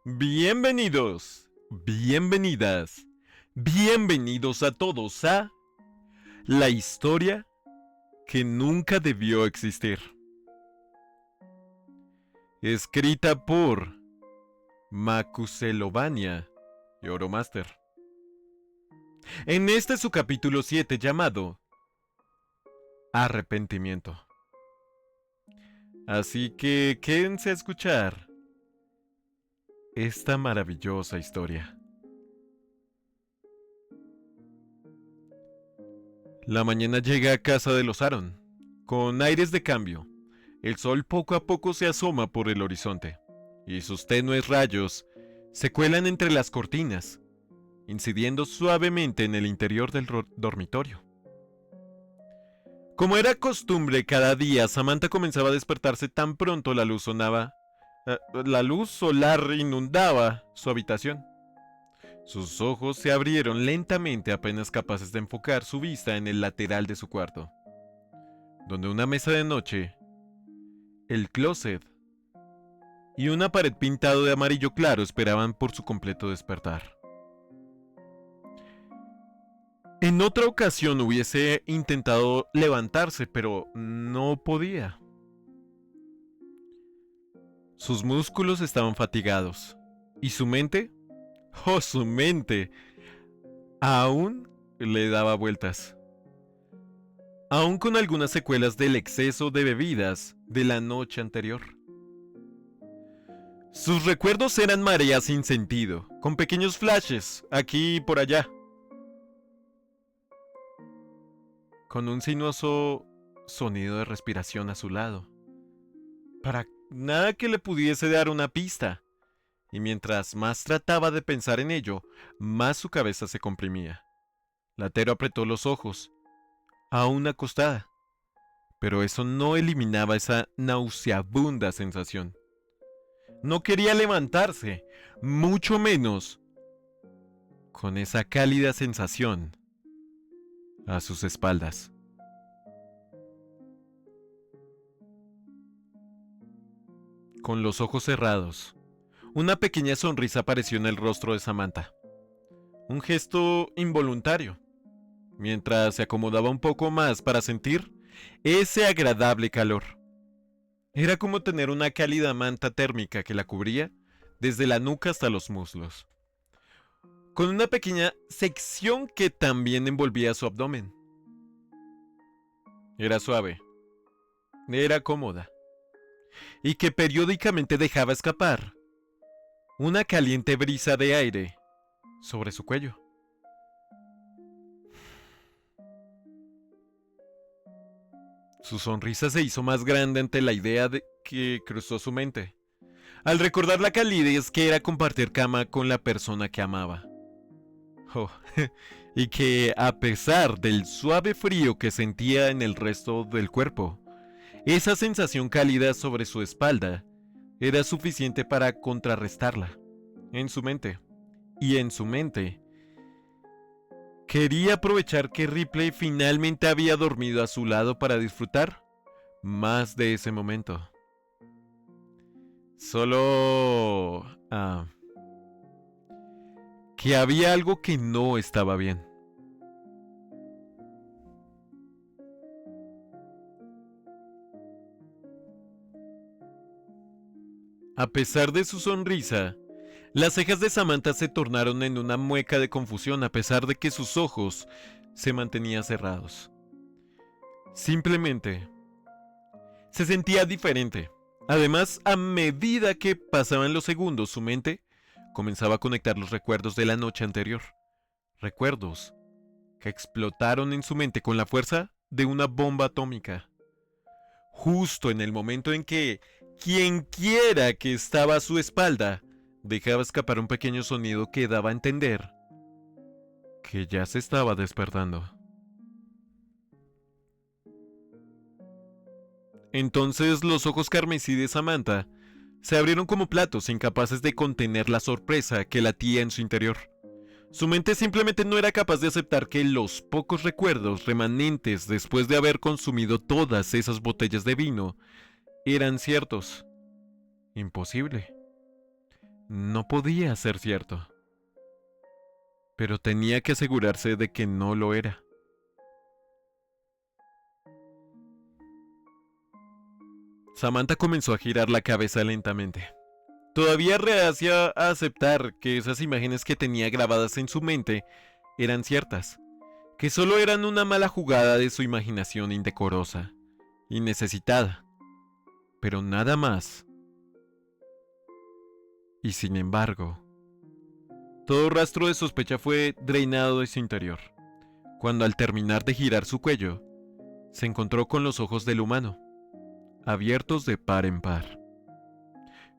Bienvenidos, bienvenidas, bienvenidos a todos a La historia que nunca debió existir. Escrita por Macuselovania y Oromaster. En este su capítulo 7 llamado Arrepentimiento. Así que quédense a escuchar esta maravillosa historia. La mañana llega a casa de los Aaron, con aires de cambio. El sol poco a poco se asoma por el horizonte, y sus tenues rayos se cuelan entre las cortinas, incidiendo suavemente en el interior del dormitorio. Como era costumbre cada día, Samantha comenzaba a despertarse tan pronto la luz solar inundaba su habitación. Sus ojos se abrieron lentamente, apenas capaces de enfocar su vista en el lateral de su cuarto, donde una mesa de noche, el closet y una pared pintada de amarillo claro esperaban por su completo despertar. En otra ocasión hubiese intentado levantarse, pero no podía. Sus músculos estaban fatigados, y su mente, su mente, aún le daba vueltas. Aún con algunas secuelas del exceso de bebidas de la noche anterior. Sus recuerdos eran mareas sin sentido, con pequeños flashes aquí y por allá. Con un sinuoso sonido de respiración a su lado, para nada que le pudiese dar una pista, y mientras más trataba de pensar en ello, más su cabeza se comprimía. Latero apretó los ojos, aún acostada, pero eso no eliminaba esa nauseabunda sensación. No quería levantarse, mucho menos con esa cálida sensación a sus espaldas. Con los ojos cerrados, una pequeña sonrisa apareció en el rostro de Samantha. Un gesto involuntario, mientras se acomodaba un poco más para sentir ese agradable calor. Era como tener una cálida manta térmica que la cubría desde la nuca hasta los muslos, con una pequeña sección que también envolvía su abdomen. Era suave, era cómoda, y que periódicamente dejaba escapar una caliente brisa de aire sobre su cuello. Su sonrisa se hizo más grande ante la idea de que cruzó su mente, al recordar la calidez que era compartir cama con la persona que amaba. Oh, y que a pesar del suave frío que sentía en el resto del cuerpo, esa sensación cálida sobre su espalda era suficiente para contrarrestarla. En su mente, quería aprovechar que Ripley finalmente había dormido a su lado para disfrutar más de ese momento. Solo que había algo que no estaba bien. A pesar de su sonrisa, las cejas de Samantha se tornaron en una mueca de confusión a pesar de que sus ojos se mantenían cerrados. Simplemente se sentía diferente. Además, a medida que pasaban los segundos, su mente comenzaba a conectar los recuerdos de la noche anterior. Recuerdos que explotaron en su mente con la fuerza de una bomba atómica. Justo en el momento en que quienquiera que estaba a su espalda dejaba escapar un pequeño sonido que daba a entender que ya se estaba despertando. Entonces los ojos carmesí de Samantha se abrieron como platos, incapaces de contener la sorpresa que latía en su interior. Su mente simplemente no era capaz de aceptar que los pocos recuerdos remanentes después de haber consumido todas esas botellas de vino eran ciertos. Imposible. No podía ser cierto, pero tenía que asegurarse de que no lo era. Samantha comenzó a girar la cabeza lentamente. Todavía reacia a aceptar que esas imágenes que tenía grabadas en su mente eran ciertas, que solo eran una mala jugada de su imaginación indecorosa y necesitada, pero nada más. Y sin embargo, todo rastro de sospecha fue drenado de su interior, cuando al terminar de girar su cuello, se encontró con los ojos del humano, abiertos de par en par,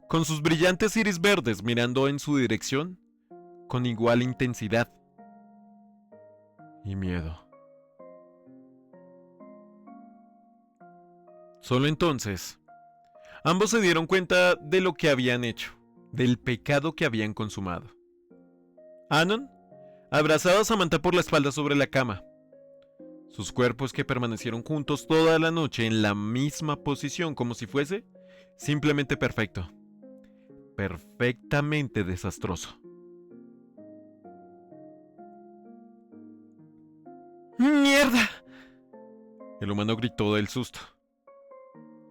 con sus brillantes iris verdes mirando en su dirección con igual intensidad y miedo. Solo entonces, ambos se dieron cuenta de lo que habían hecho, del pecado que habían consumado. Anon abrazaba a Samantha por la espalda sobre la cama. Sus cuerpos que permanecieron juntos toda la noche en la misma posición como si fuese simplemente perfecto. Perfectamente desastroso. ¡Mierda! El humano gritó del susto.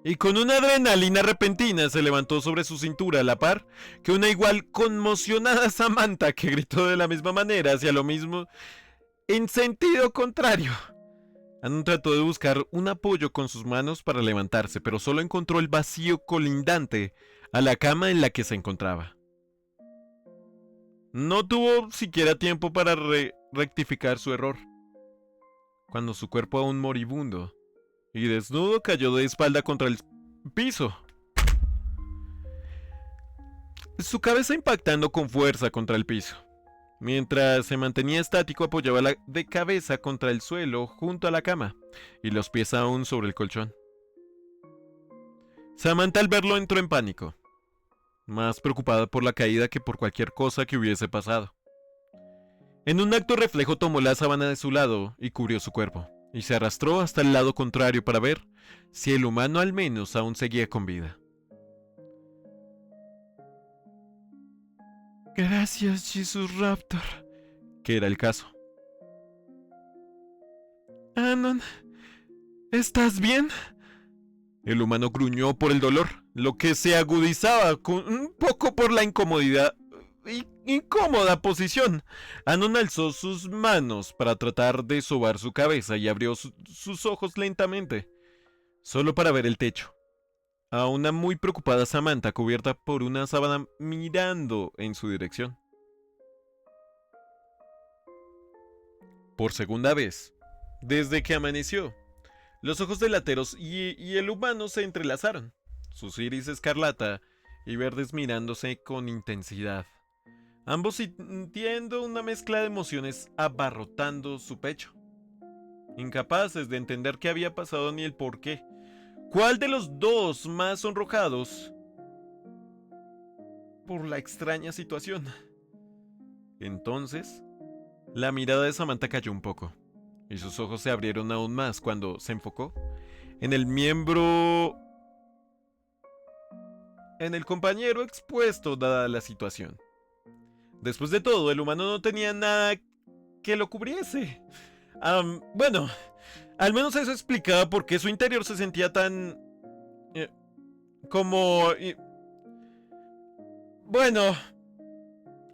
Y con una adrenalina repentina se levantó sobre su cintura a la par que una igual conmocionada Samantha que gritó de la misma manera hacia lo mismo en sentido contrario. Anon trató de buscar un apoyo con sus manos para levantarse, pero solo encontró el vacío colindante a la cama en la que se encontraba. No tuvo siquiera tiempo para rectificar su error, cuando su cuerpo aún moribundo y desnudo cayó de espalda contra el piso, su cabeza impactando con fuerza contra el piso. Mientras se mantenía estático, apoyaba la de cabeza contra el suelo junto a la cama y los pies aún sobre el colchón. Samantha al verlo entró en pánico, más preocupada por la caída que por cualquier cosa que hubiese pasado. En un acto reflejo tomó la sábana de su lado y cubrió su cuerpo, y se arrastró hasta el lado contrario para ver si el humano al menos aún seguía con vida. Gracias, Jesus Raptor, que era el caso. Anon, ¿estás bien? El humano gruñó por el dolor, lo que se agudizaba un poco por la incómoda posición. Anon alzó sus manos para tratar de sobar su cabeza y abrió sus ojos lentamente, solo para ver el techo. A una muy preocupada Samantha cubierta por una sábana mirando en su dirección. Por segunda vez, desde que amaneció, los ojos de Lateros y el humano se entrelazaron, sus iris escarlata y verdes mirándose con intensidad, ambos sintiendo una mezcla de emociones abarrotando su pecho, incapaces de entender qué había pasado ni el por qué. ¿Cuál de los dos más sonrojados por la extraña situación? Entonces, la mirada de Samantha cayó un poco, y sus ojos se abrieron aún más cuando se enfocó en el miembro... en el compañero expuesto dada la situación. Después de todo, el humano no tenía nada que lo cubriese. Bueno, al menos eso explicaba por qué su interior se sentía tan... como... bueno...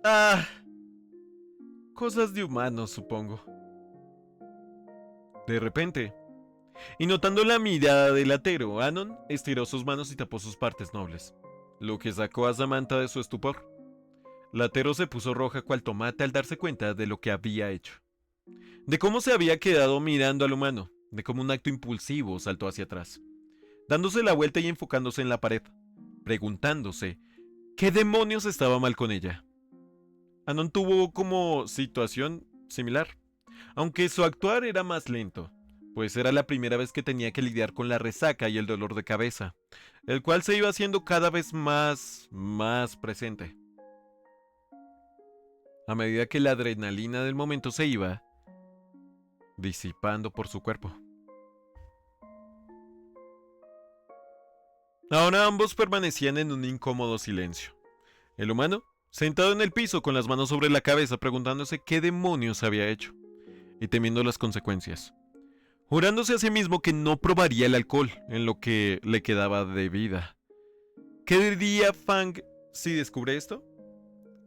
Ah... cosas de humanos, supongo. De repente, y notando la mirada del latero, Anon estiró sus manos y tapó sus partes nobles, lo que sacó a Samantha de su estupor. Latero se puso roja cual tomate al darse cuenta de lo que había hecho, de cómo se había quedado mirando al humano, de cómo un acto impulsivo saltó hacia atrás, dándose la vuelta y enfocándose en la pared, preguntándose qué demonios estaba mal con ella. Anon tuvo como situación similar, aunque su actuar era más lento, pues era la primera vez que tenía que lidiar con la resaca y el dolor de cabeza, el cual se iba haciendo cada vez más presente. A medida que la adrenalina del momento se iba disipando por su cuerpo. Ahora ambos permanecían en un incómodo silencio. El humano sentado en el piso con las manos sobre la cabeza preguntándose qué demonios había hecho y temiendo las consecuencias, jurándose a sí mismo que no probaría el alcohol en lo que le quedaba de vida. ¿Qué diría Fang si descubre esto?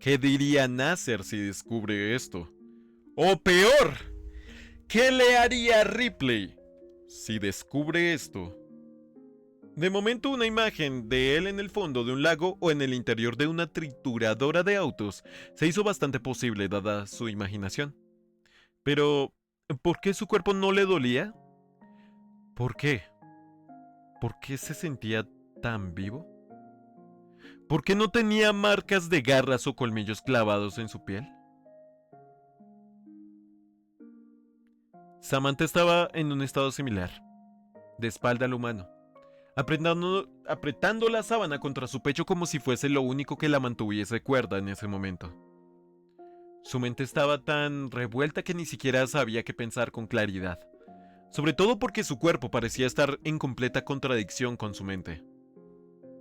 ¿Qué diría Nasser si descubre esto? ¡O peor! ¿Qué le haría Ripley si descubre esto? De momento una imagen de él en el fondo de un lago o en el interior de una trituradora de autos se hizo bastante posible dada su imaginación. Pero, ¿por qué su cuerpo no le dolía? ¿Por qué? ¿Por qué se sentía tan vivo? ¿Por qué no tenía marcas de garras o colmillos clavados en su piel? Samantha estaba en un estado similar, de espalda al humano, apretando la sábana contra su pecho como si fuese lo único que la mantuviese cuerda en ese momento. Su mente estaba tan revuelta que ni siquiera sabía qué pensar con claridad, sobre todo porque su cuerpo parecía estar en completa contradicción con su mente.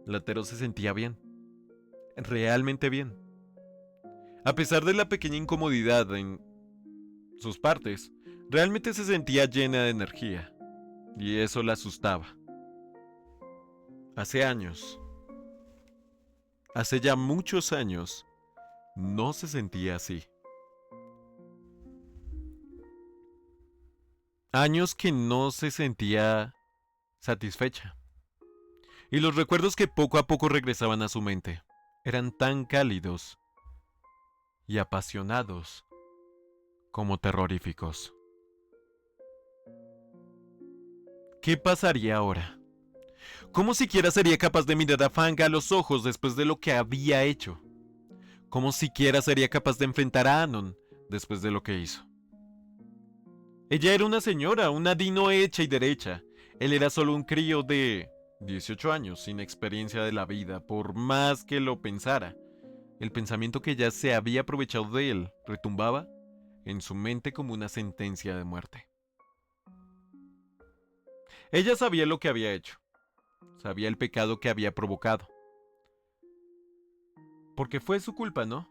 Latero se sentía bien, realmente bien. A pesar de la pequeña incomodidad en sus partes, realmente se sentía llena de energía, y eso la asustaba. Hace años, hace ya muchos años, no se sentía así. Años que no se sentía satisfecha. Y los recuerdos que poco a poco regresaban a su mente eran tan cálidos y apasionados como terroríficos. ¿Qué pasaría ahora? ¿Cómo siquiera sería capaz de mirar a Fang a los ojos después de lo que había hecho? ¿Cómo siquiera sería capaz de enfrentar a Anon después de lo que hizo? Ella era una señora, una dino hecha y derecha. Él era solo un crío de 18 años, sin experiencia de la vida, por más que lo pensara. El pensamiento que ya se había aprovechado de él retumbaba en su mente como una sentencia de muerte. Ella sabía lo que había hecho, sabía el pecado que había provocado. Porque fue su culpa, ¿no?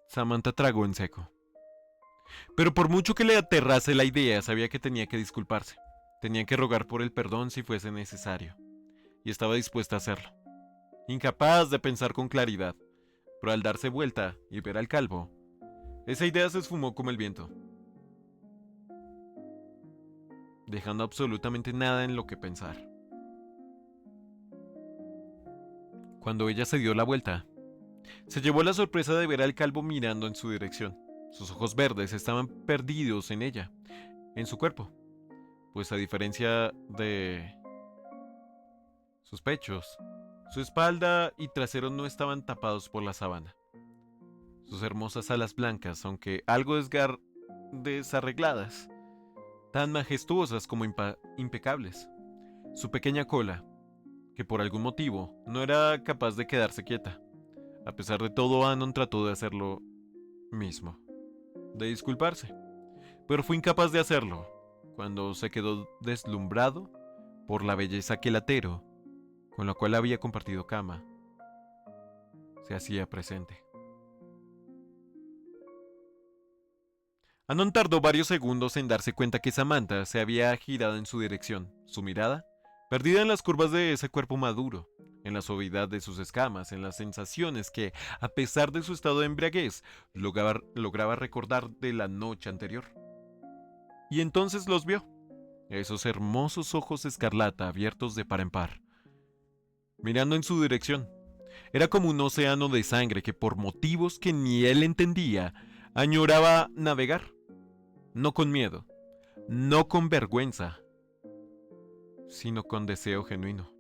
Samantha tragó en seco. Pero por mucho que le aterrase la idea, sabía que tenía que disculparse. Tenía que rogar por el perdón si fuese necesario. Y estaba dispuesta a hacerlo. Incapaz de pensar con claridad. Pero al darse vuelta y ver al calvo, esa idea se esfumó como el viento, dejando absolutamente nada en lo que pensar. Cuando ella se dio la vuelta, se llevó la sorpresa de ver al calvo mirando en su dirección. Sus ojos verdes estaban perdidos en ella, en su cuerpo, pues a diferencia de sus pechos, su espalda y trasero no estaban tapados por la sábana. Sus hermosas alas blancas, aunque algo desarregladas, tan majestuosas como impecables. Su pequeña cola, que por algún motivo no era capaz de quedarse quieta. A pesar de todo, Anon trató de hacer lo mismo, de disculparse, pero fue incapaz de hacerlo cuando se quedó deslumbrado por la belleza que Latero, con la cual había compartido cama, se hacía presente. Anon tardó varios segundos en darse cuenta que Samantha se había girado en su dirección, su mirada perdida en las curvas de ese cuerpo maduro, en la suavidad de sus escamas, en las sensaciones que, a pesar de su estado de embriaguez, lograba recordar de la noche anterior. Y entonces los vio, esos hermosos ojos escarlata abiertos de par en par, mirando en su dirección. Era como un océano de sangre que, por motivos que ni él entendía, añoraba navegar. No con miedo, no con vergüenza, sino con deseo genuino.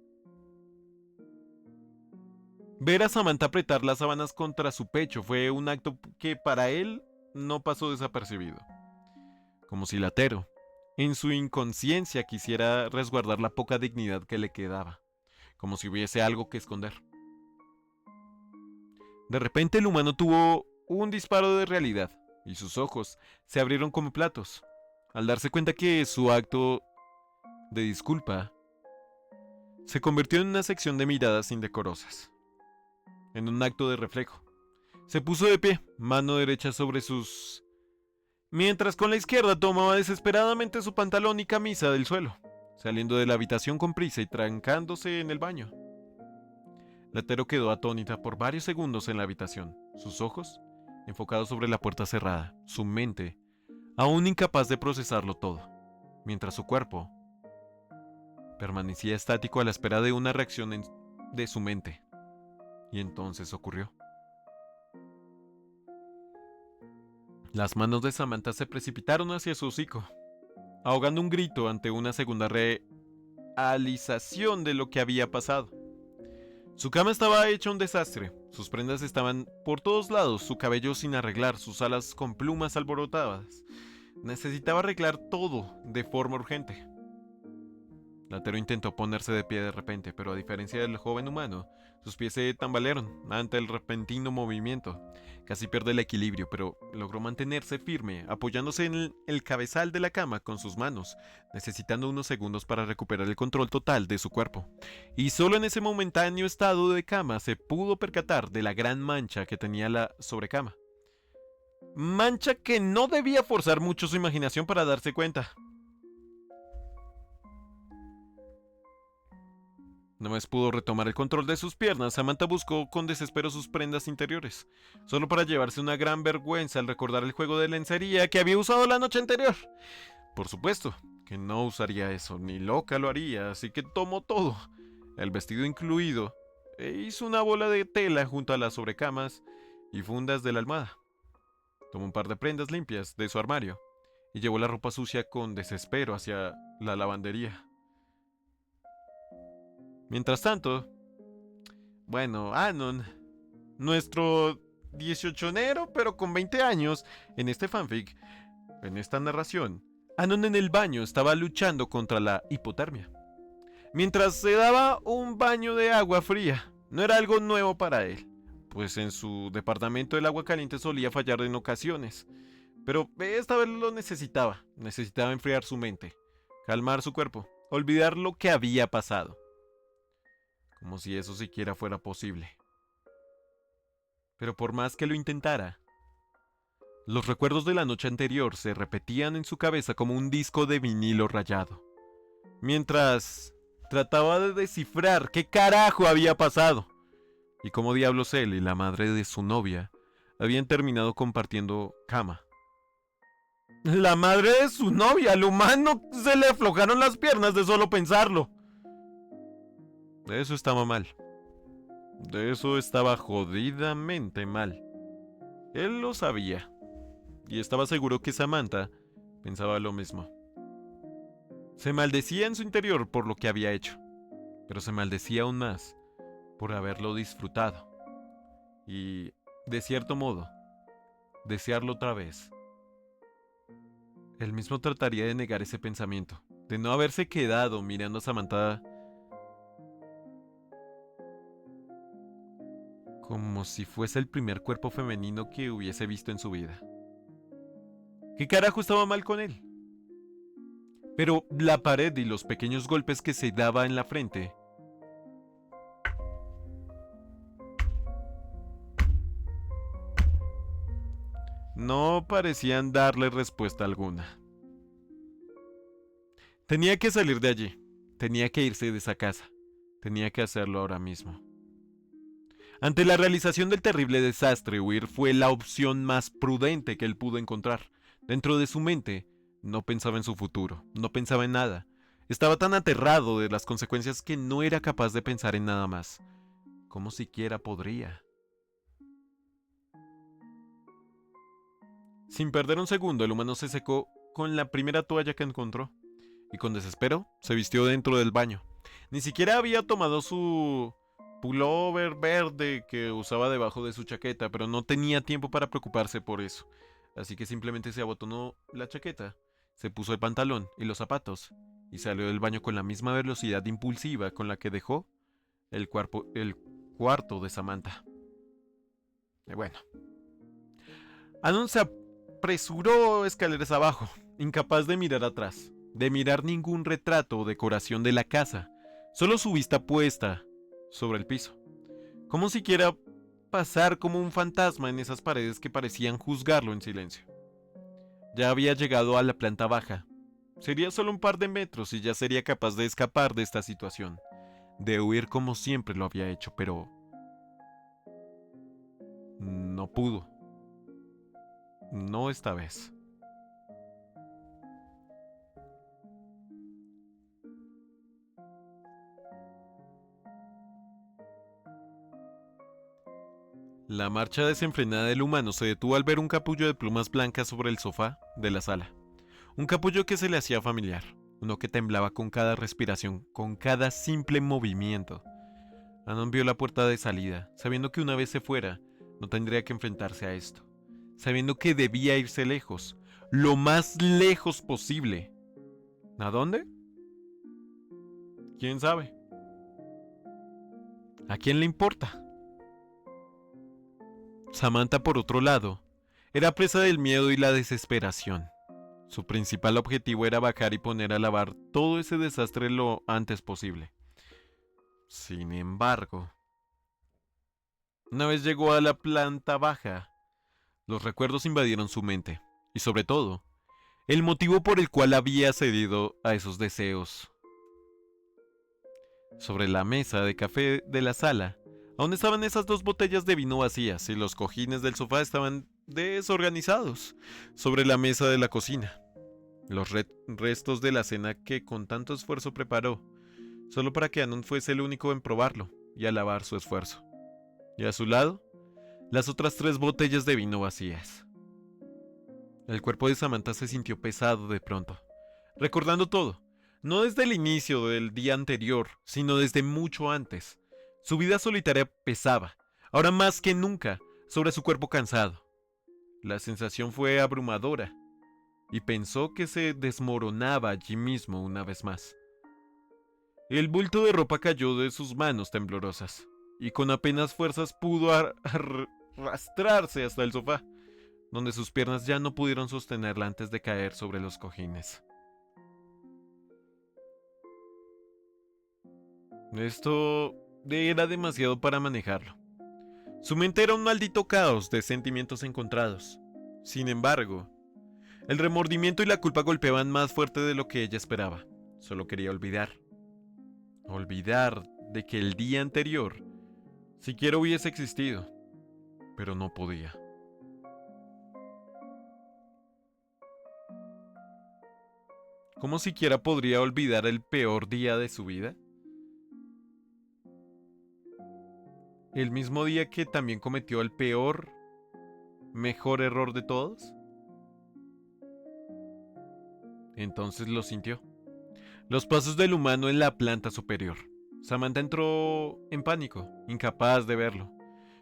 Ver a Samantha apretar las sábanas contra su pecho fue un acto que para él no pasó desapercibido. Como si Latero, en su inconsciencia, quisiera resguardar la poca dignidad que le quedaba, como si hubiese algo que esconder. De repente el humano tuvo un disparo de realidad y sus ojos se abrieron como platos, al darse cuenta que su acto de disculpa se convirtió en una sección de miradas indecorosas. En un acto de reflejo, se puso de pie, mano derecha sobre sus... mientras con la izquierda tomaba desesperadamente su pantalón y camisa del suelo, saliendo de la habitación con prisa y trancándose en el baño. Latero quedó atónita por varios segundos en la habitación, sus ojos enfocados sobre la puerta cerrada, su mente aún incapaz de procesarlo todo, mientras su cuerpo permanecía estático a la espera de una reacción de su mente. Y entonces ocurrió. Las manos de Samantha se precipitaron hacia su hocico, ahogando un grito ante una segunda realización de lo que había pasado. Su cama estaba hecha un desastre, sus prendas estaban por todos lados, su cabello sin arreglar, sus alas con plumas alborotadas. Necesitaba arreglar todo de forma urgente. Latero intentó ponerse de pie de repente, pero a diferencia del joven humano, sus pies se tambalearon ante el repentino movimiento. Casi pierde el equilibrio, pero logró mantenerse firme, apoyándose en el cabezal de la cama con sus manos, necesitando unos segundos para recuperar el control total de su cuerpo. Y solo en ese momentáneo estado de cama se pudo percatar de la gran mancha que tenía la sobrecama. Mancha que no debía forzar mucho su imaginación para darse cuenta. Una vez pudo retomar el control de sus piernas, Samantha buscó con desespero sus prendas interiores, solo para llevarse una gran vergüenza al recordar el juego de lencería que había usado la noche anterior. Por supuesto que no usaría eso, ni loca lo haría, así que tomó todo, el vestido incluido, e hizo una bola de tela junto a las sobrecamas y fundas de la almohada. Tomó un par de prendas limpias de su armario y llevó la ropa sucia con desespero hacia la lavandería. Mientras tanto, Anon, nuestro 18nero pero con 20 años, en este fanfic, en esta narración, Anon en el baño estaba luchando contra la hipotermia. Mientras se daba un baño de agua fría, no era algo nuevo para él, pues en su departamento el agua caliente solía fallar en ocasiones. Pero esta vez lo necesitaba enfriar su mente, calmar su cuerpo, olvidar lo que había pasado. Como si eso siquiera fuera posible. Pero por más que lo intentara, los recuerdos de la noche anterior se repetían en su cabeza como un disco de vinilo rayado. Mientras trataba de descifrar qué carajo había pasado y cómo diablos él y la madre de su novia habían terminado compartiendo cama. La madre de su novia, al humano se le aflojaron las piernas de solo pensarlo. De eso estaba mal. De eso estaba jodidamente mal. Él lo sabía. Y estaba seguro que Samantha pensaba lo mismo. Se maldecía en su interior por lo que había hecho. Pero se maldecía aún más por haberlo disfrutado. Y, de cierto modo, desearlo otra vez. Él mismo trataría de negar ese pensamiento. De no haberse quedado mirando a Samantha como si fuese el primer cuerpo femenino que hubiese visto en su vida. ¿Qué carajo estaba mal con él? Pero la pared y los pequeños golpes que se daba en la frente no parecían darle respuesta alguna. Tenía que salir de allí, tenía que irse de esa casa, tenía que hacerlo ahora mismo. Ante la realización del terrible desastre, huir fue la opción más prudente que él pudo encontrar. Dentro de su mente, no pensaba en su futuro, no pensaba en nada. Estaba tan aterrado de las consecuencias que no era capaz de pensar en nada más. ¿Cómo siquiera podría? Sin perder un segundo, el humano se secó con la primera toalla que encontró y con desespero se vistió dentro del baño. Ni siquiera había tomado su pullover verde que usaba debajo de su chaqueta, pero no tenía tiempo para preocuparse por eso. Así que simplemente se abotonó la chaqueta, se puso el pantalón y los zapatos y salió del baño con la misma velocidad impulsiva con la que dejó el cuarto de Samantha. Bueno, Anon se apresuró escaleras abajo, incapaz de mirar atrás, de mirar ningún retrato o decoración de la casa. solo su vista puesta sobre el piso, como si quiera pasar como un fantasma en esas paredes que parecían juzgarlo en silencio. Ya había llegado a la planta baja. Sería solo un par de metros y ya sería capaz de escapar de esta situación, de huir como siempre lo había hecho, pero no pudo. No esta vez. La marcha desenfrenada del humano se detuvo al ver un capullo de plumas blancas sobre el sofá de la sala. Un capullo que se le hacía familiar, uno que temblaba con cada respiración, con cada simple movimiento. Anon vio la puerta de salida, sabiendo que una vez se fuera, no tendría que enfrentarse a esto. Sabiendo que debía irse lejos, lo más lejos posible. ¿A dónde? ¿Quién sabe? ¿A quién le importa? Samantha, por otro lado, era presa del miedo y la desesperación. Su principal objetivo era bajar y poner a lavar todo ese desastre lo antes posible. Sin embargo, una vez llegó a la planta baja, los recuerdos invadieron su mente, y sobre todo, el motivo por el cual había cedido a esos deseos. Sobre la mesa de café de la sala, aún estaban esas dos botellas de vino vacías y los cojines del sofá estaban desorganizados sobre la mesa de la cocina. Los restos de la cena que con tanto esfuerzo preparó, solo para que Anon fuese el único en probarlo y alabar su esfuerzo. Y a su lado, las otras 3 botellas de vino vacías. El cuerpo de Samantha se sintió pesado de pronto, recordando todo, no desde el inicio del día anterior, sino desde mucho antes. Su vida solitaria pesaba, ahora más que nunca, sobre su cuerpo cansado. La sensación fue abrumadora, y pensó que se desmoronaba allí mismo una vez más. El bulto de ropa cayó de sus manos temblorosas, y con apenas fuerzas pudo arrastrarse hasta el sofá, donde sus piernas ya no pudieron sostenerla antes de caer sobre los cojines. Esto era demasiado para manejarlo. Su mente era un maldito caos de sentimientos encontrados. Sin embargo, el remordimiento y la culpa golpeaban más fuerte de lo que ella esperaba. Solo quería olvidar. Olvidar de que el día anterior siquiera hubiese existido, pero no podía. ¿Cómo siquiera podría olvidar el peor día de su vida? ¿El mismo día que también cometió el peor, mejor error de todos? Entonces lo sintió. Los pasos del humano en la planta superior. Samantha entró en pánico, incapaz de verlo.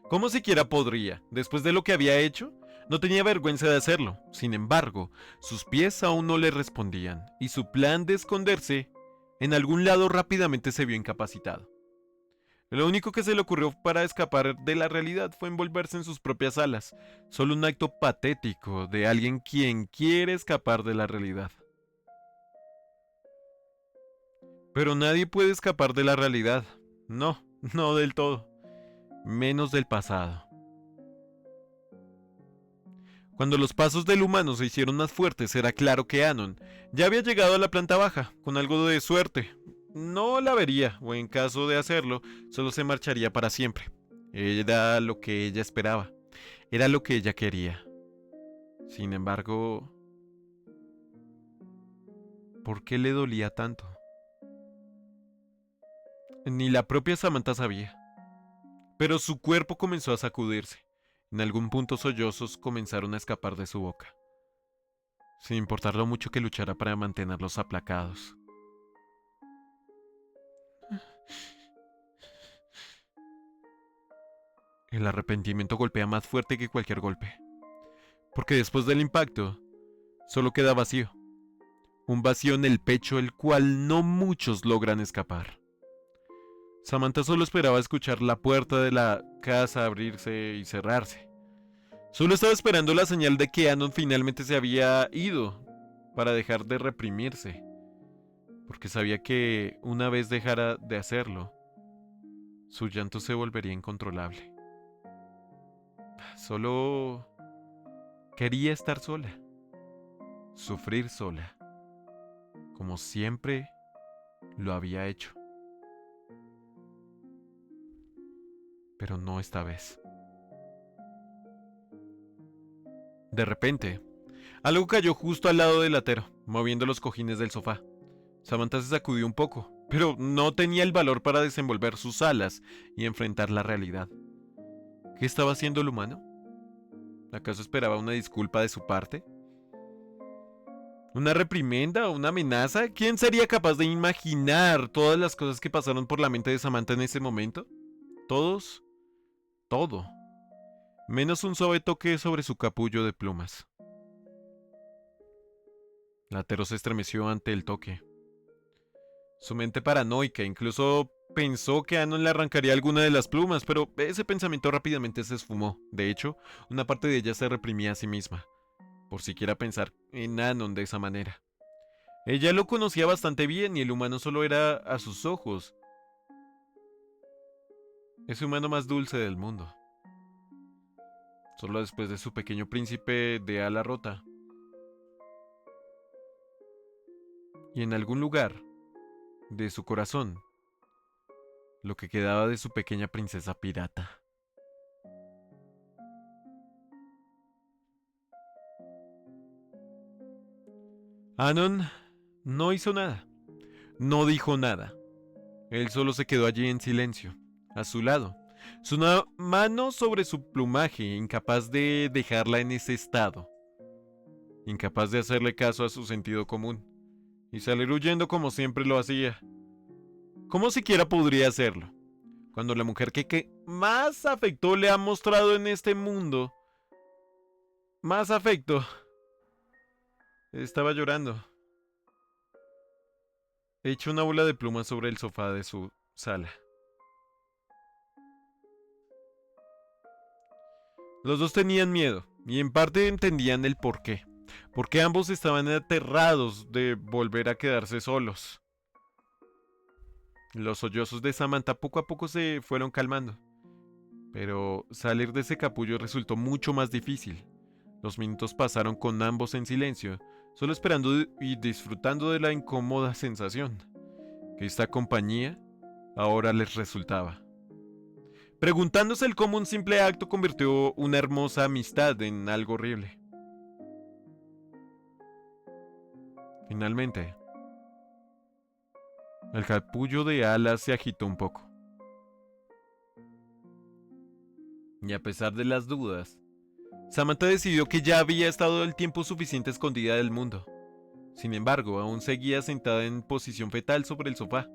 ¿Cómo siquiera podría? Después de lo que había hecho, no tenía vergüenza de hacerlo. Sin embargo, sus pies aún no le respondían, y su plan de esconderse en algún lado rápidamente se vio incapacitado. Lo único que se le ocurrió para escapar de la realidad fue envolverse en sus propias alas, solo un acto patético de alguien quien quiere escapar de la realidad. Pero nadie puede escapar de la realidad. No, no del todo. Menos del pasado. Cuando los pasos del humano se hicieron más fuertes, era claro que Anon ya había llegado a la planta baja, con algo de suerte. No la vería, o en caso de hacerlo, solo se marcharía para siempre. Era lo que ella esperaba. Era lo que ella quería. Sin embargo, ¿por qué le dolía tanto? Ni la propia Samantha sabía. Pero su cuerpo comenzó a sacudirse. En algún punto sollozos comenzaron a escapar de su boca, sin importar lo mucho que luchara para mantenerlos aplacados. El arrepentimiento golpea más fuerte que cualquier golpe, porque después del impacto, solo queda vacío. Un vacío en el pecho el cual no muchos logran escapar. Samantha solo esperaba escuchar la puerta de la casa abrirse y cerrarse. Solo estaba esperando la señal de que Anon finalmente se había ido para dejar de reprimirse. porque sabía que una vez dejara de hacerlo, su llanto se volvería incontrolable. Solo quería estar sola, sufrir sola, como siempre lo había hecho, pero no esta vez. De repente, algo cayó justo al lado del latero, moviendo los cojines del sofá. Samantha se sacudió un poco, pero no tenía el valor para desenvolver sus alas y enfrentar la realidad. ¿Qué estaba haciendo el humano? ¿Acaso esperaba una disculpa de su parte? ¿Una reprimenda o una amenaza? ¿Quién sería capaz de imaginar todas las cosas que pasaron por la mente de Samantha en ese momento? Todos, todo, menos un suave toque sobre su capullo de plumas. Latero se estremeció ante el toque. Su mente paranoica incluso pensó que Anon le arrancaría alguna de las plumas, pero ese pensamiento rápidamente se esfumó. De hecho, una parte de ella se reprimía a sí misma, por siquiera pensar en Anon de esa manera. Ella lo conocía bastante bien y el humano solo era, a sus ojos, ese humano más dulce del mundo. Solo después de su pequeño príncipe de ala rota. Y en algún lugar de su corazón, lo que quedaba de su pequeña princesa pirata. Anon no hizo nada, no dijo nada. Él solo se quedó allí en silencio, a su lado, su mano sobre su plumaje, incapaz de dejarla en ese estado, incapaz de hacerle caso a su sentido común, y salir huyendo como siempre lo hacía. ¿Cómo siquiera podría hacerlo? Cuando la mujer que más afecto le ha mostrado en este mundo, más afecto, estaba llorando, hecho una bola de plumas sobre el sofá de su sala. Los dos tenían miedo, y en parte entendían el porqué, porque ambos estaban aterrados de volver a quedarse solos. Los sollozos de Samantha poco a poco se fueron calmando, pero salir de ese capullo resultó mucho más difícil. Los minutos pasaron con ambos en silencio, solo esperando y disfrutando de la incómoda sensación que esta compañía ahora les resultaba. Preguntándose el cómo un simple acto convirtió una hermosa amistad en algo horrible. Finalmente, el capullo de alas se agitó un poco. Y a pesar de las dudas, Samantha decidió que ya había estado el tiempo suficiente escondida del mundo. Sin embargo, aún seguía sentada en posición fetal sobre el sofá,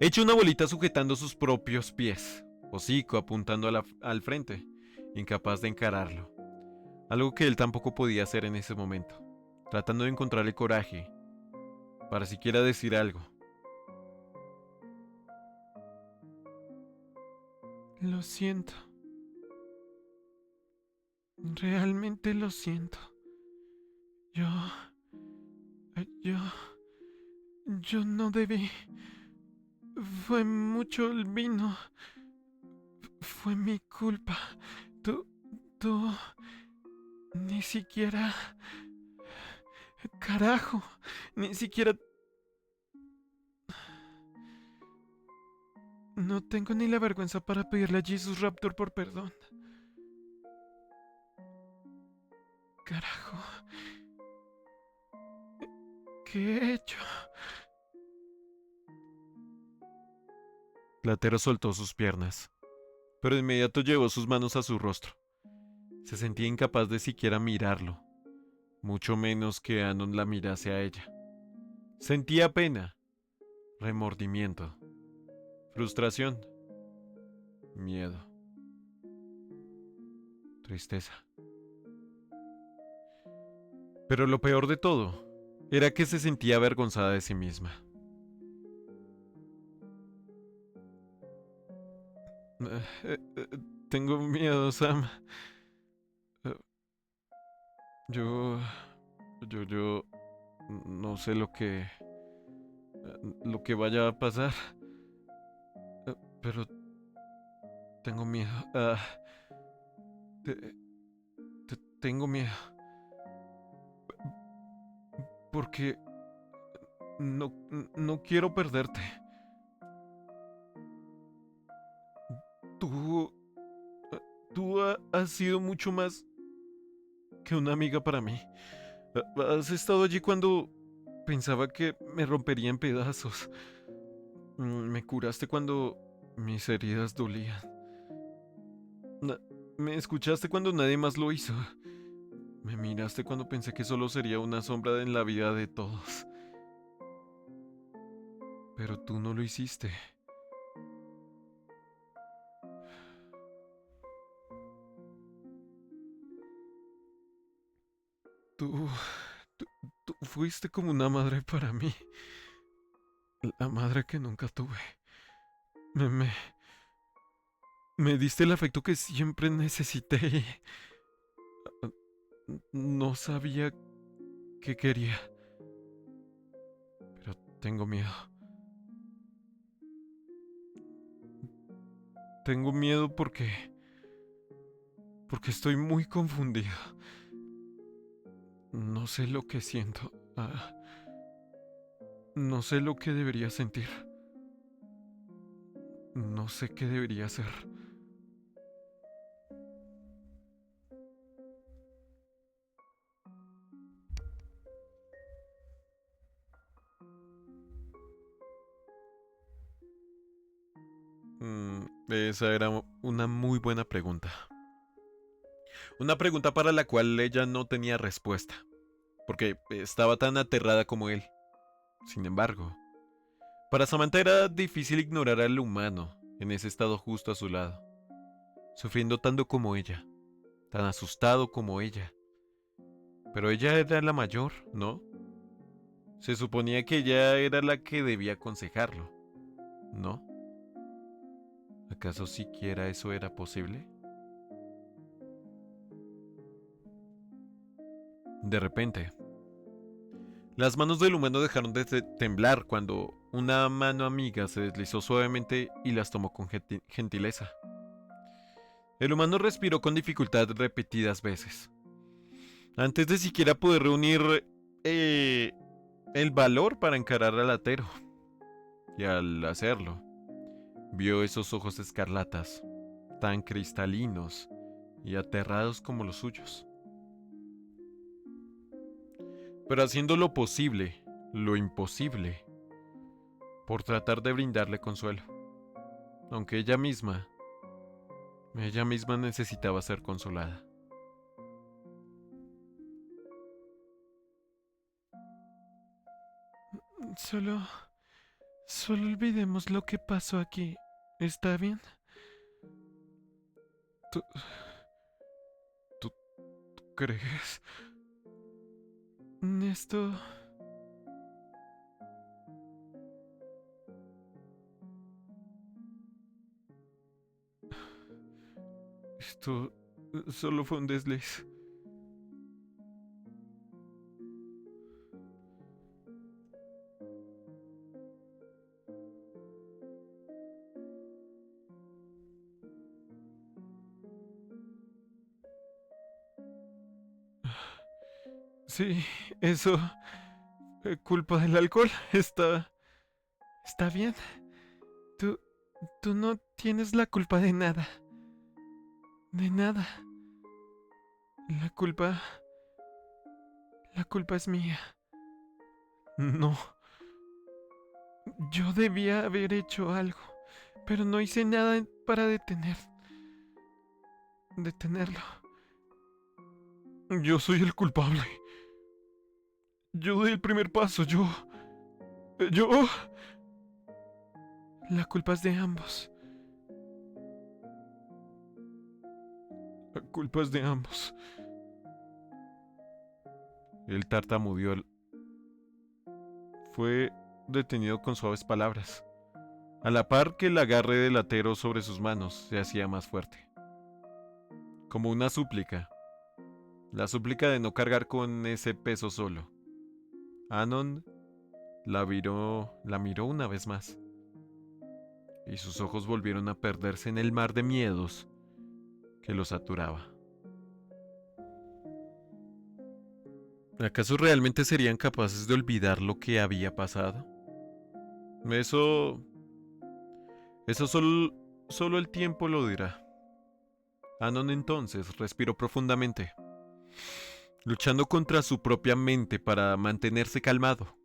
hecha una bolita sujetando sus propios pies, hocico apuntando al frente, incapaz de encararlo. Algo que él tampoco podía hacer en ese momento, tratando de encontrar el coraje para siquiera decir algo. Lo siento. Realmente lo siento. Yo... Yo... Yo no debí. Fue mucho el vino. Fue mi culpa. Tú... Tú... Ni siquiera... Carajo. Ni siquiera... No tengo ni la vergüenza para pedirle a Jesus Raptor por perdón. Carajo. ¿Qué he hecho? Platero soltó sus piernas, pero de inmediato llevó sus manos a su rostro. Se sentía incapaz de siquiera mirarlo, mucho menos que Anon la mirase a ella. Sentía pena, remordimiento, frustración, miedo, tristeza. Pero lo peor de todo era que se sentía avergonzada de sí misma. Tengo miedo, Sam. Eh, Yo... yo no sé lo que... lo que vaya a pasar. Pero tengo miedo. Te- tengo miedo. Porque no, no quiero perderte. Tú, has sido mucho más que una amiga para mí. Has estado allí cuando pensaba que me rompería en pedazos. Me curaste cuando mis heridas dolían. Na- Me escuchaste cuando nadie más lo hizo. Me miraste cuando pensé que solo sería una sombra en la vida de todos. Pero tú no lo hiciste. Tú, tú, tú fuiste como una madre para mí. La madre que nunca tuve. Me, me, me diste el afecto que siempre necesité. No sabía qué quería. Pero tengo miedo. Tengo miedo porque estoy muy confundido. No sé lo que siento. No sé lo que debería sentir. No sé qué debería hacer. Esa era una muy buena pregunta. Una pregunta para la cual ella no tenía respuesta, porque estaba tan aterrada como él. Sin embargo, para Samantha era difícil ignorar al humano en ese estado justo a su lado, sufriendo tanto como ella, tan asustado como ella. Pero ella era la mayor, ¿no? Se suponía que ella era la que debía aconsejarlo, ¿no? ¿Acaso siquiera eso era posible? De repente, las manos del humano dejaron de temblar cuando una mano amiga se deslizó suavemente y las tomó con gentileza. El humano respiró con dificultad repetidas veces, antes de siquiera poder reunir eh, el valor para encarar al latero. Y al hacerlo, vio esos ojos escarlatas, tan cristalinos y aterrados como los suyos. Pero haciendo lo posible, lo imposible, por tratar de brindarle consuelo, aunque ella misma necesitaba ser consolada. Solo, solo olvidemos lo que pasó aquí. ¿Está bien? ¿Tú, tú crees? Esto... Esto solo fue un desliz. Sí, eso... culpa del alcohol. Está bien. Tú... Tú no tienes la culpa de nada. De nada. La culpa... La culpa es mía. No. Yo debía haber hecho algo. Pero no hice nada para detenerlo. Yo soy el culpable. Yo di el primer paso. Yo... La culpa es de ambos. La culpa es de ambos. El tartamudeó. Fue detenido con suaves palabras, a la par que el agarre del latero sobre sus manos se hacía más fuerte, como una súplica, la súplica de no cargar con ese peso solo. Anon la miró una vez más, y sus ojos volvieron a perderse en el mar de miedos que los saturaba. ¿Acaso realmente serían capaces de olvidar lo que había pasado? Eso... Eso solo el tiempo lo dirá. Anon entonces respiró profundamente, luchando contra su propia mente para mantenerse calmado.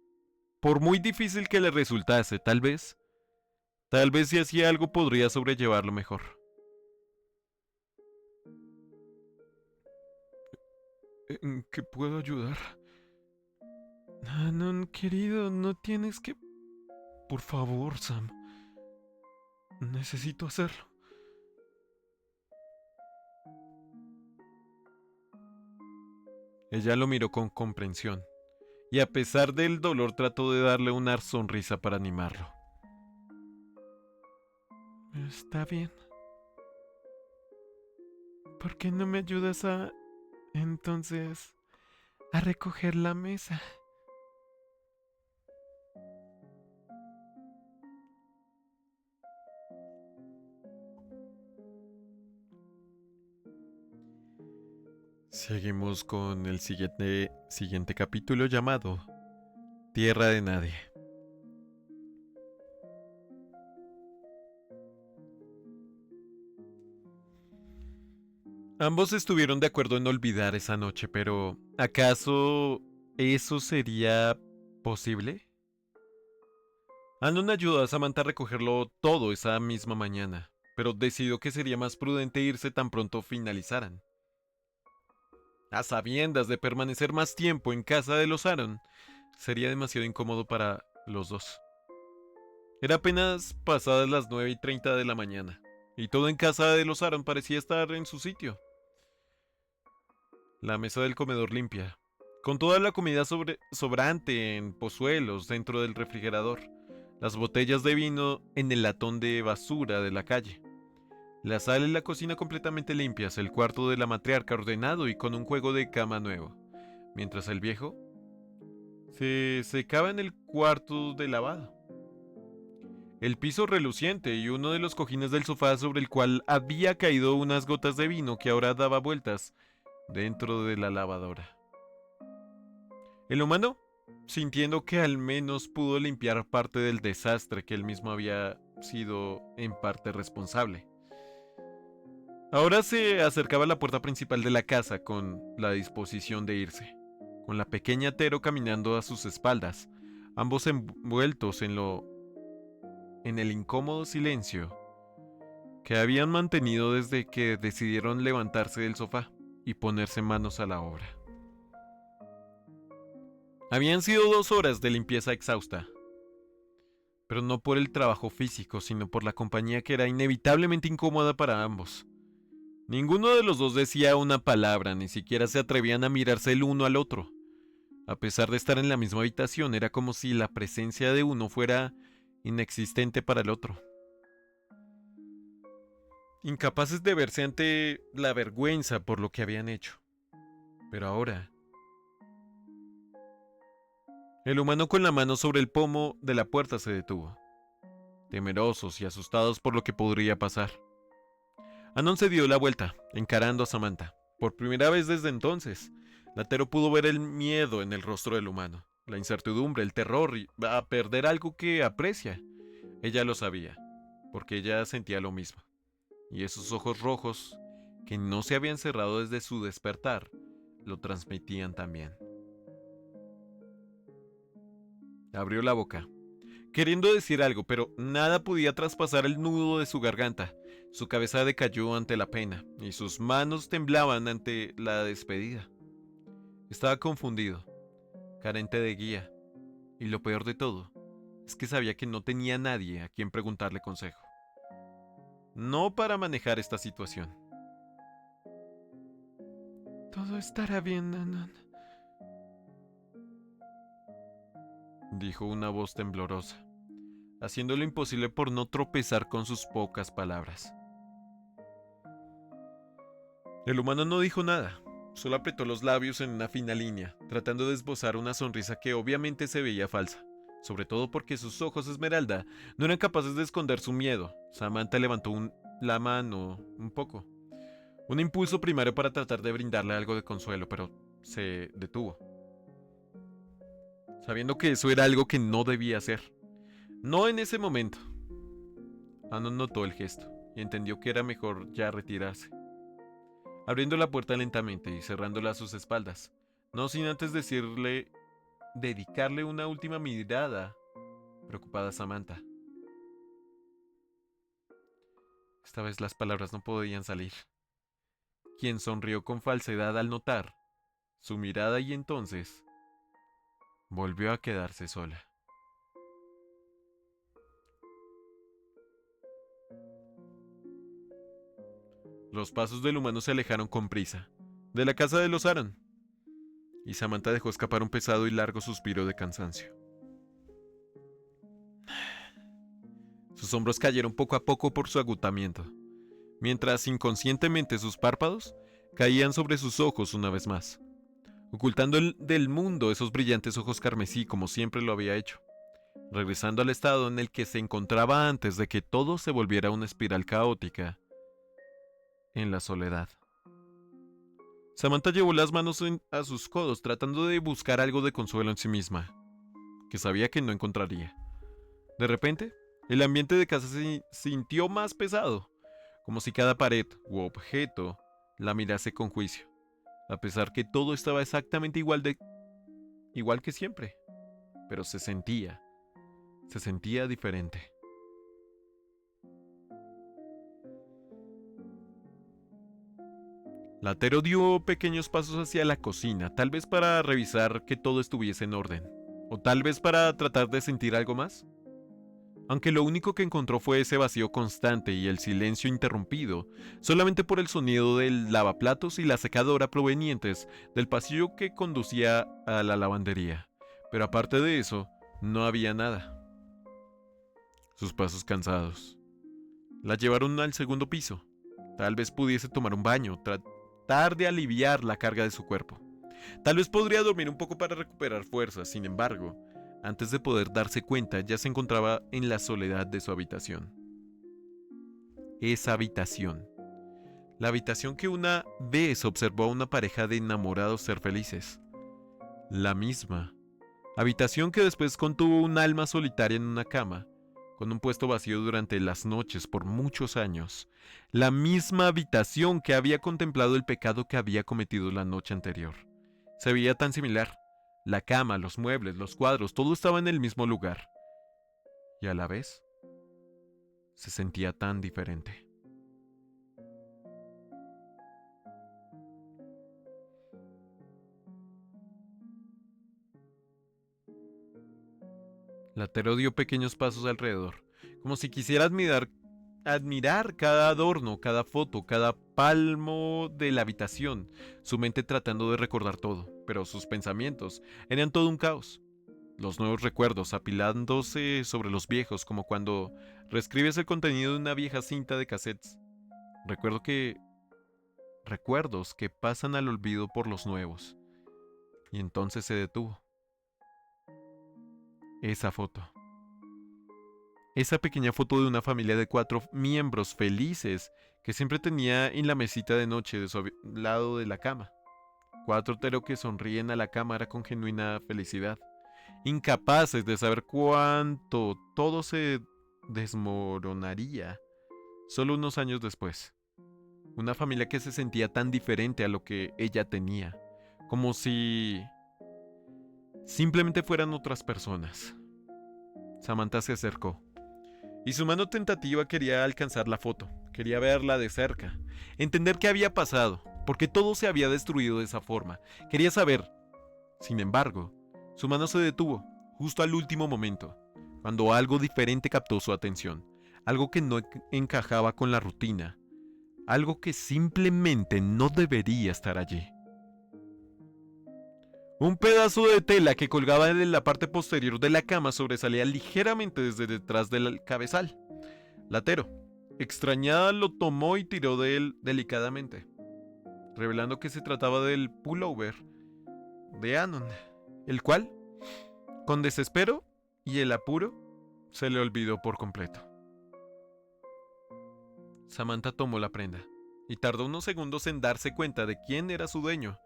Por muy difícil que le resultase, tal vez si hacía algo podría sobrellevarlo mejor. ¿En qué puedo ayudar? Anon, querido, no tienes que... Por favor, Sam. Necesito hacerlo. Ella lo miró con comprensión, y a pesar del dolor trató de darle una sonrisa para animarlo. Está bien. ¿Por qué no me ayudas entonces, a recoger la mesa? Seguimos con el siguiente capítulo llamado Tierra de Nadie. Ambos estuvieron de acuerdo en olvidar esa noche, pero ¿acaso eso sería posible? Anon ayudó a Samantha a recogerlo todo esa misma mañana, pero decidió que sería más prudente irse tan pronto finalizaran. A sabiendas de permanecer más tiempo en casa de los Aaron, sería demasiado incómodo para los dos. Era apenas pasadas las 9:30 de la mañana, y todo en casa de los Aaron parecía estar en su sitio. La mesa del comedor limpia, con toda la comida sobrante en pozuelos dentro del refrigerador, las botellas de vino en el latón de basura de la calle, la sala y la cocina completamente limpias, el cuarto de la matriarca ordenado y con un juego de cama nuevo, mientras el viejo se secaba en el cuarto de lavado. El piso reluciente y uno de los cojines del sofá sobre el cual había caído unas gotas de vino que ahora daba vueltas dentro de la lavadora. El humano, sintiendo que al menos pudo limpiar parte del desastre que él mismo había sido en parte responsable. Ahora se acercaba a la puerta principal de la casa con la disposición de irse, con la pequeña Tero caminando a sus espaldas, ambos envueltos en el incómodo silencio que habían mantenido desde que decidieron levantarse del sofá y ponerse manos a la obra. Habían sido 2 horas de limpieza exhausta, pero no por el trabajo físico, sino por la compañía que era inevitablemente incómoda para ambos. Ninguno de los dos decía una palabra, ni siquiera se atrevían a mirarse el uno al otro. A pesar de estar en la misma habitación, era como si la presencia de uno fuera inexistente para el otro. Incapaces de verse ante la vergüenza por lo que habían hecho. Pero ahora... El humano con la mano sobre el pomo de la puerta se detuvo, temerosos y asustados por lo que podría pasar. Anon se dio la vuelta, encarando a Samantha. Por primera vez desde entonces, Latero pudo ver el miedo en el rostro del humano, la incertidumbre, el terror a perder algo que aprecia. Ella lo sabía, porque ella sentía lo mismo. Y esos ojos rojos, que no se habían cerrado desde su despertar, lo transmitían también. Abrió la boca, queriendo decir algo, pero nada podía traspasar el nudo de su garganta. Su cabeza decayó ante la pena, y sus manos temblaban ante la despedida. Estaba confundido, carente de guía, y lo peor de todo es que sabía que no tenía nadie a quien preguntarle consejo. No para manejar esta situación. Todo estará bien, Anon, dijo una voz temblorosa, haciendo lo imposible por no tropezar con sus pocas palabras. El humano no dijo nada, solo apretó los labios en una fina línea, tratando de esbozar una sonrisa que obviamente se veía falsa, sobre todo porque sus ojos esmeralda no eran capaces de esconder su miedo. Samantha levantó la mano un poco, un impulso primario para tratar de brindarle algo de consuelo, pero se detuvo, sabiendo que eso era algo que no debía hacer. No en ese momento. Anon notó el gesto y entendió que era mejor ya retirarse, abriendo la puerta lentamente y cerrándola a sus espaldas, no sin antes dedicarle una última mirada preocupada a Samantha. Esta vez las palabras no podían salir, quien sonrió con falsedad al notar su mirada y entonces volvió a quedarse sola. Los pasos del humano se alejaron con prisa, de la casa de los Aaron, y Samantha dejó escapar un pesado y largo suspiro de cansancio. Sus hombros cayeron poco a poco por su agotamiento, mientras inconscientemente sus párpados caían sobre sus ojos una vez más, ocultando del mundo esos brillantes ojos carmesí como siempre lo había hecho, regresando al estado en el que se encontraba antes de que todo se volviera una espiral caótica en la soledad. Samantha llevó las manos a sus codos tratando de buscar algo de consuelo en sí misma, que sabía que no encontraría. De repente, el ambiente de casa se sintió más pesado, como si cada pared u objeto la mirase con juicio, a pesar que todo estaba exactamente igual que siempre, pero se sentía diferente. Latero dio pequeños pasos hacia la cocina, tal vez para revisar que todo estuviese en orden, o tal vez para tratar de sentir algo más. Aunque lo único que encontró fue ese vacío constante y el silencio interrumpido, solamente por el sonido del lavaplatos y la secadora provenientes del pasillo que conducía a la lavandería. Pero aparte de eso, no había nada. Sus pasos cansados la llevaron al segundo piso. Tal vez pudiese tomar un baño, tratar de aliviar la carga de su cuerpo. Tal vez podría dormir un poco para recuperar fuerzas. Sin embargo, antes de poder darse cuenta, ya se encontraba en la soledad de su habitación. Esa habitación. La habitación que una vez observó a una pareja de enamorados ser felices. La misma. Habitación que después contuvo un alma solitaria en una cama, con un puesto vacío durante las noches por muchos años. La misma habitación que había contemplado el pecado que había cometido la noche anterior. Se veía tan similar. La cama, los muebles, los cuadros, todo estaba en el mismo lugar. Y a la vez, se sentía tan diferente. Latero dio pequeños pasos alrededor, como si quisiera admirar cada adorno, cada foto, cada palmo de la habitación, su mente tratando de recordar todo, pero sus pensamientos eran todo un caos. Los nuevos recuerdos apilándose sobre los viejos, como cuando reescribes el contenido de una vieja cinta de cassettes. Recuerdos que pasan al olvido por los nuevos. Y entonces se detuvo. Esa foto. Esa pequeña foto de una familia de 4 miembros felices que siempre tenía en la mesita de noche de su lado de la cama. 4 que sonríen a la cámara con genuina felicidad, incapaces de saber cuánto todo se desmoronaría solo unos años después. Una familia que se sentía tan diferente a lo que ella tenía, como si simplemente fueran otras personas. Samantha se acercó, y su mano tentativa quería alcanzar la foto, quería verla de cerca, entender qué había pasado, por qué todo se había destruido de esa forma. Quería saber. Sin embargo, su mano se detuvo, justo al último momento, cuando algo diferente captó su atención, algo que no encajaba con la rutina, algo que simplemente no debería estar allí. Un pedazo de tela que colgaba en la parte posterior de la cama sobresalía ligeramente desde detrás del cabezal. Latero, extrañada, lo tomó y tiró de él delicadamente, revelando que se trataba del pullover de Anon, el cual, con desespero y el apuro se le olvidó por completo. Samantha tomó la prenda y tardó unos segundos en darse cuenta de quién era su dueño.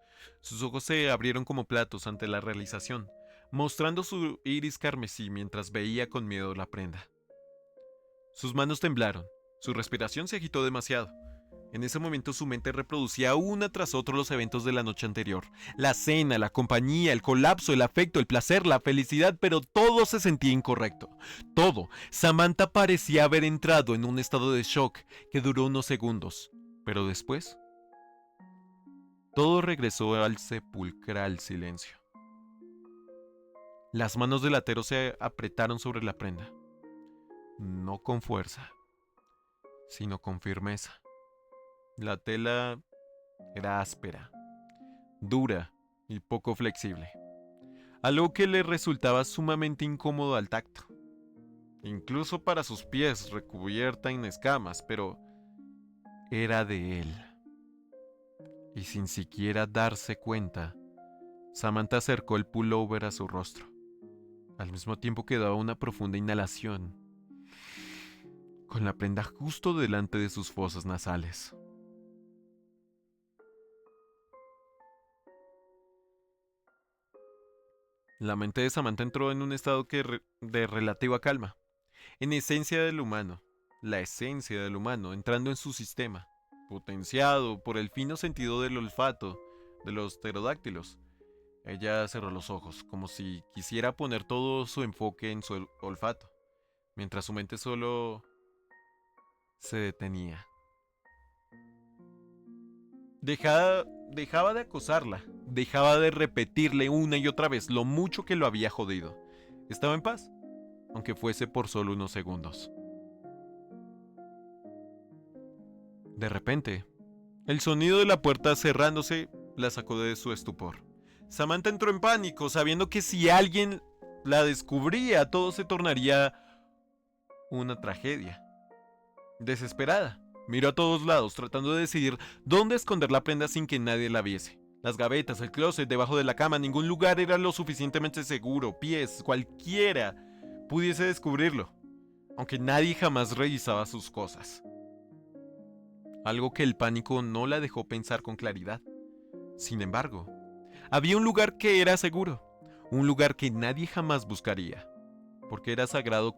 Sus ojos se abrieron como platos ante la realización, mostrando su iris carmesí mientras veía con miedo la prenda. Sus manos temblaron, su respiración se agitó demasiado. En ese momento su mente reproducía una tras otro los eventos de la noche anterior. La cena, la compañía, el colapso, el afecto, el placer, la felicidad, pero todo se sentía incorrecto. Todo. Samantha parecía haber entrado en un estado de shock que duró unos segundos. Pero después, todo regresó al sepulcral silencio. Las manos del atero se apretaron sobre la prenda. No con fuerza, sino con firmeza. La tela era áspera, dura y poco flexible, algo que le resultaba sumamente incómodo al tacto, incluso para sus pies recubierta en escamas, pero era de él. Y sin siquiera darse cuenta, Samantha acercó el pullover a su rostro, al mismo tiempo que daba una profunda inhalación, con la prenda justo delante de sus fosas nasales. La mente de Samantha entró en un estado de relativa calma, en esencia del humano, la esencia del humano entrando en su sistema, potenciado por el fino sentido del olfato de los pterodáctilos. Ella cerró los ojos, como si quisiera poner todo su enfoque en su olfato, mientras su mente solo se detenía. Dejaba de acosarla, dejaba de repetirle una y otra vez lo mucho que lo había jodido. Estaba en paz, aunque fuese por solo unos segundos. De repente, el sonido de la puerta cerrándose la sacó de su estupor. Samantha entró en pánico, sabiendo que si alguien la descubría, todo se tornaría una tragedia. Desesperada, miró a todos lados, tratando de decidir dónde esconder la prenda sin que nadie la viese. Las gavetas, el closet, debajo de la cama, ningún lugar era lo suficientemente seguro. Pies, cualquiera pudiese descubrirlo, aunque nadie jamás revisaba sus cosas. Algo que el pánico no la dejó pensar con claridad. Sin embargo, había un lugar que era seguro, un lugar que nadie jamás buscaría, porque era sagrado,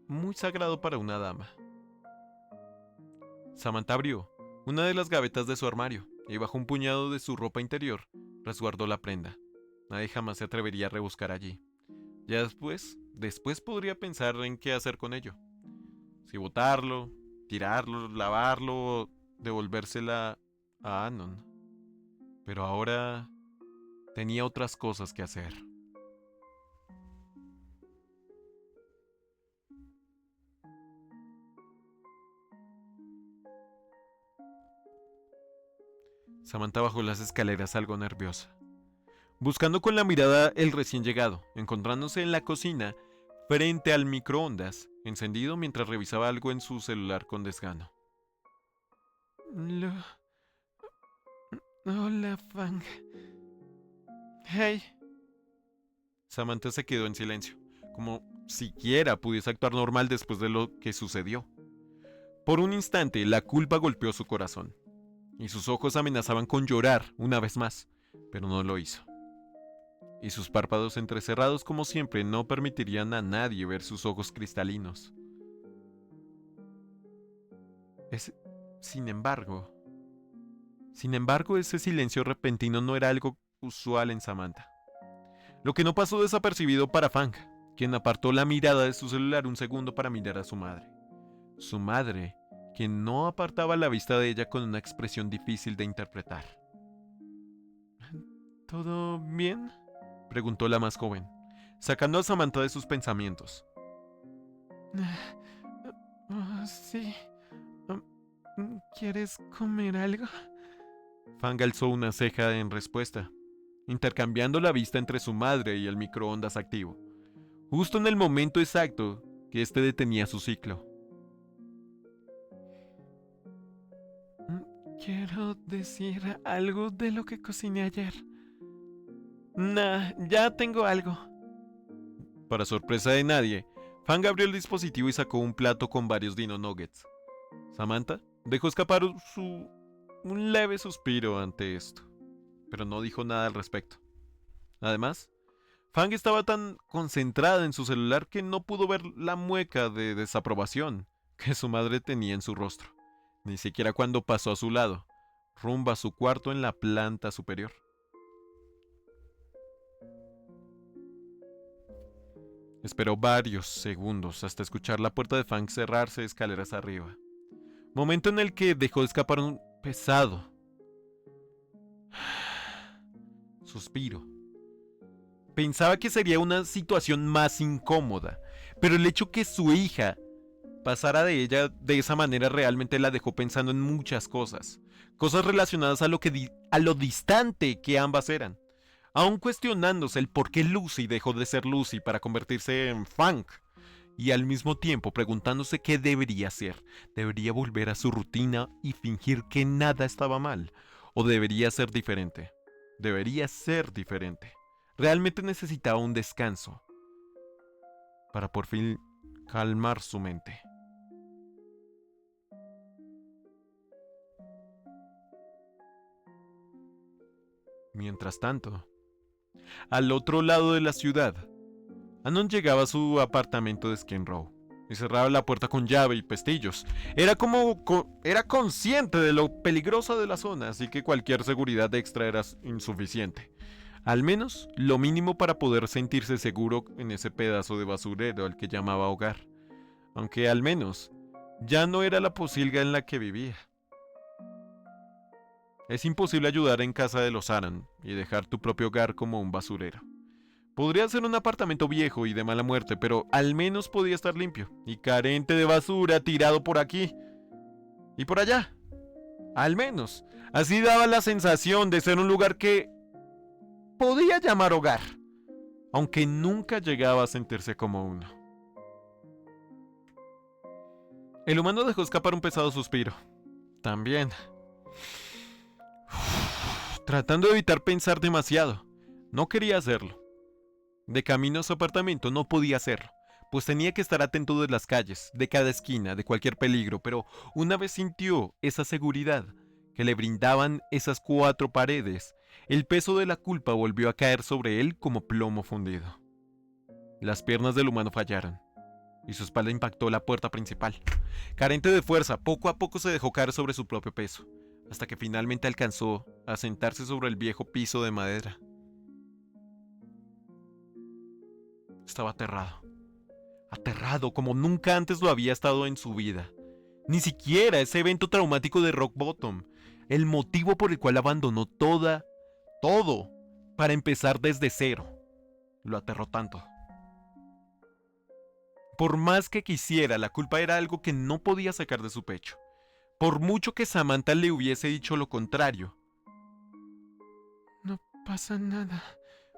muy sagrado para una dama. Samantha abrió una de las gavetas de su armario y bajo un puñado de su ropa interior resguardó la prenda. Nadie jamás se atrevería a rebuscar allí. Ya después podría pensar en qué hacer con ello. Si botarlo, tirarlo, lavarlo, devolvérsela a Anon. Pero ahora tenía otras cosas que hacer. Samantha bajó las escaleras algo nerviosa, buscando con la mirada el recién llegado, encontrándose en la cocina frente al microondas, encendido mientras revisaba algo en su celular con desgano. Hola, Fang. Hey. Samantha se quedó en silencio, como siquiera pudiese actuar normal después de lo que sucedió. Por un instante, la culpa golpeó su corazón, y sus ojos amenazaban con llorar una vez más, pero no lo hizo. Y sus párpados entrecerrados como siempre no permitirían a nadie ver sus ojos cristalinos. Es, sin embargo, ese silencio repentino no era algo usual en Samantha. Lo que no pasó desapercibido para Fang, quien apartó la mirada de su celular un segundo para mirar a su madre. Su madre, quien no apartaba la vista de ella con una expresión difícil de interpretar. ¿Todo bien?, preguntó la más joven, sacando a Samantha de sus pensamientos. Sí. ¿Quieres comer algo? Fang alzó una ceja en respuesta, intercambiando la vista entre su madre y el microondas activo, justo en el momento exacto que este detenía su ciclo. Quiero decir algo de lo que cociné ayer. Nah, ya tengo algo. Para sorpresa de nadie, Fang abrió el dispositivo y sacó un plato con varios Dino Nuggets. Samantha dejó escapar un leve suspiro ante esto, pero no dijo nada al respecto. Además, Fang estaba tan concentrada en su celular que no pudo ver la mueca de desaprobación que su madre tenía en su rostro, ni siquiera cuando pasó a su lado, rumbo a su cuarto en la planta superior. Esperó varios segundos hasta escuchar la puerta de Fang cerrarse escaleras arriba, momento en el que dejó escapar un pesado suspiro. Pensaba que sería una situación más incómoda, pero el hecho que su hija pasara de ella de esa manera realmente la dejó pensando en muchas cosas, cosas relacionadas a lo distante que ambas eran, aún cuestionándose el por qué Lucy dejó de ser Lucy para convertirse en Fang, y al mismo tiempo preguntándose qué debería hacer. ¿Debería volver a su rutina y fingir que nada estaba mal? ¿O debería ser diferente? Debería ser diferente. Realmente necesitaba un descanso para por fin calmar su mente. Mientras tanto, al otro lado de la ciudad, Anon llegaba a su apartamento de Skin Row y cerraba la puerta con llave y pestillos. Era consciente de lo peligrosa de la zona, así que cualquier seguridad extra era insuficiente. Al menos lo mínimo para poder sentirse seguro en ese pedazo de basurero al que llamaba hogar. Aunque al menos ya no era la posilga en la que vivía. Es imposible ayudar en casa de los Aran y dejar tu propio hogar como un basurero. Podría ser un apartamento viejo y de mala muerte, pero al menos podía estar limpio y carente de basura tirado por aquí y por allá. Al menos. Así daba la sensación de ser un lugar que podía llamar hogar, aunque nunca llegaba a sentirse como uno. El humano dejó escapar un pesado suspiro. También. Tratando de evitar pensar demasiado. No quería hacerlo. De camino a su apartamento no podía hacerlo, pues tenía que estar atento de las calles, de cada esquina, de cualquier peligro, pero una vez sintió esa seguridad que le brindaban esas 4 paredes, el peso de la culpa volvió a caer sobre él como plomo fundido. Las piernas del humano fallaron, y su espalda impactó la puerta principal. Carente de fuerza, poco a poco se dejó caer sobre su propio peso, hasta que finalmente alcanzó a sentarse sobre el viejo piso de madera. Estaba aterrado como nunca antes lo había estado en su vida. Ni siquiera ese evento traumático de Rock Bottom, el motivo por el cual abandonó todo, para empezar desde cero, lo aterró tanto. Por más que quisiera, la culpa era algo que no podía sacar de su pecho. Por mucho que Samantha le hubiese dicho lo contrario. No pasa nada.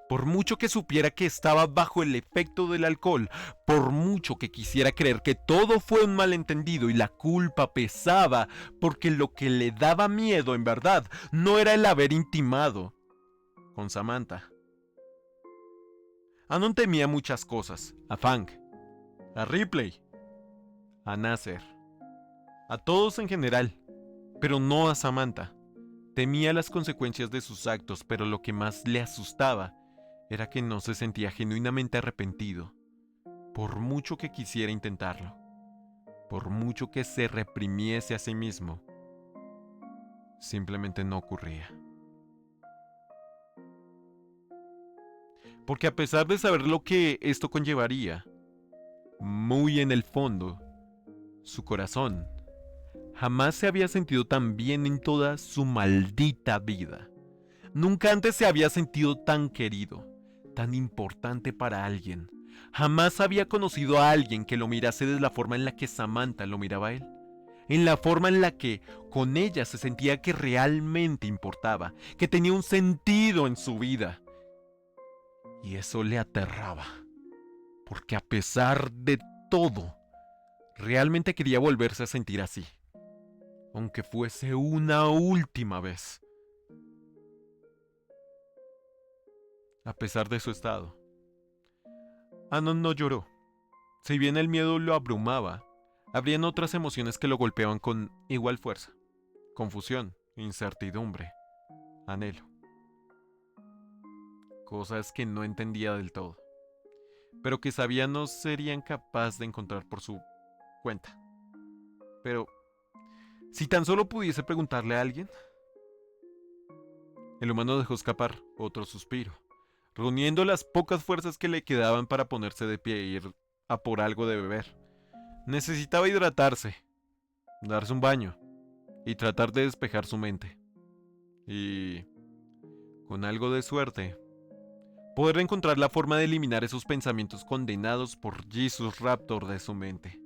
Por mucho que supiera que estaba bajo el efecto del alcohol, por mucho que quisiera creer que todo fue un malentendido y la culpa pesaba, porque lo que le daba miedo en verdad no era el haber intimado con Samantha. Anon temía muchas cosas, a Fang, a Ripley, a Nasser, a todos en general, pero no a Samantha. Temía las consecuencias de sus actos, pero lo que más le asustaba era que no se sentía genuinamente arrepentido, por mucho que quisiera intentarlo, por mucho que se reprimiese a sí mismo. Simplemente no ocurría. Porque a pesar de saber lo que esto conllevaría, muy en el fondo, su corazón jamás se había sentido tan bien en toda su maldita vida. Nunca antes se había sentido tan querido, tan importante para alguien. Jamás había conocido a alguien que lo mirase de la forma en la que Samantha lo miraba a él. En la forma en la que con ella se sentía que realmente importaba, que tenía un sentido en su vida. Y eso le aterraba, porque a pesar de todo, realmente quería volverse a sentir así, aunque fuese una última vez. A pesar de su estado, Anon no lloró. Si bien el miedo lo abrumaba, habrían otras emociones que lo golpeaban con igual fuerza. Confusión, incertidumbre, anhelo. Cosas que no entendía del todo, pero que sabía no serían capaz de encontrar por su cuenta. Pero, si tan solo pudiese preguntarle a alguien. El humano dejó escapar otro suspiro, reuniendo las pocas fuerzas que le quedaban para ponerse de pie e ir a por algo de beber. Necesitaba hidratarse, darse un baño y tratar de despejar su mente. Y, con algo de suerte, poder encontrar la forma de eliminar esos pensamientos condenados por Jesus Raptor de su mente.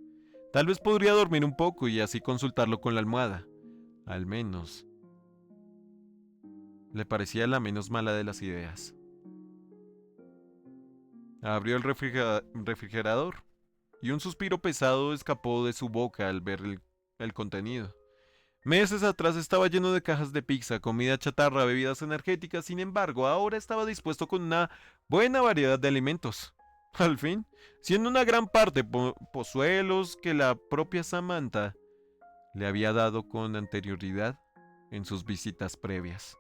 Tal vez podría dormir un poco y así consultarlo con la almohada. Al menos, le parecía la menos mala de las ideas. Abrió el refrigerador y un suspiro pesado escapó de su boca al ver el contenido. Meses atrás estaba lleno de cajas de pizza, comida chatarra, bebidas energéticas. Sin embargo, ahora estaba dispuesto con una buena variedad de alimentos. Al fin, siendo una gran parte pozuelos que la propia Samantha le había dado con anterioridad en sus visitas previas.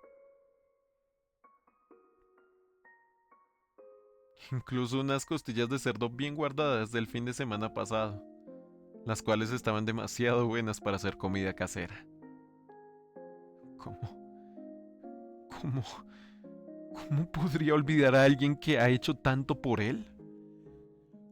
Incluso unas costillas de cerdo bien guardadas del fin de semana pasado, las cuales estaban demasiado buenas para hacer comida casera. ¿Cómo? ¿Cómo? ¿Cómo podría olvidar a alguien que ha hecho tanto por él?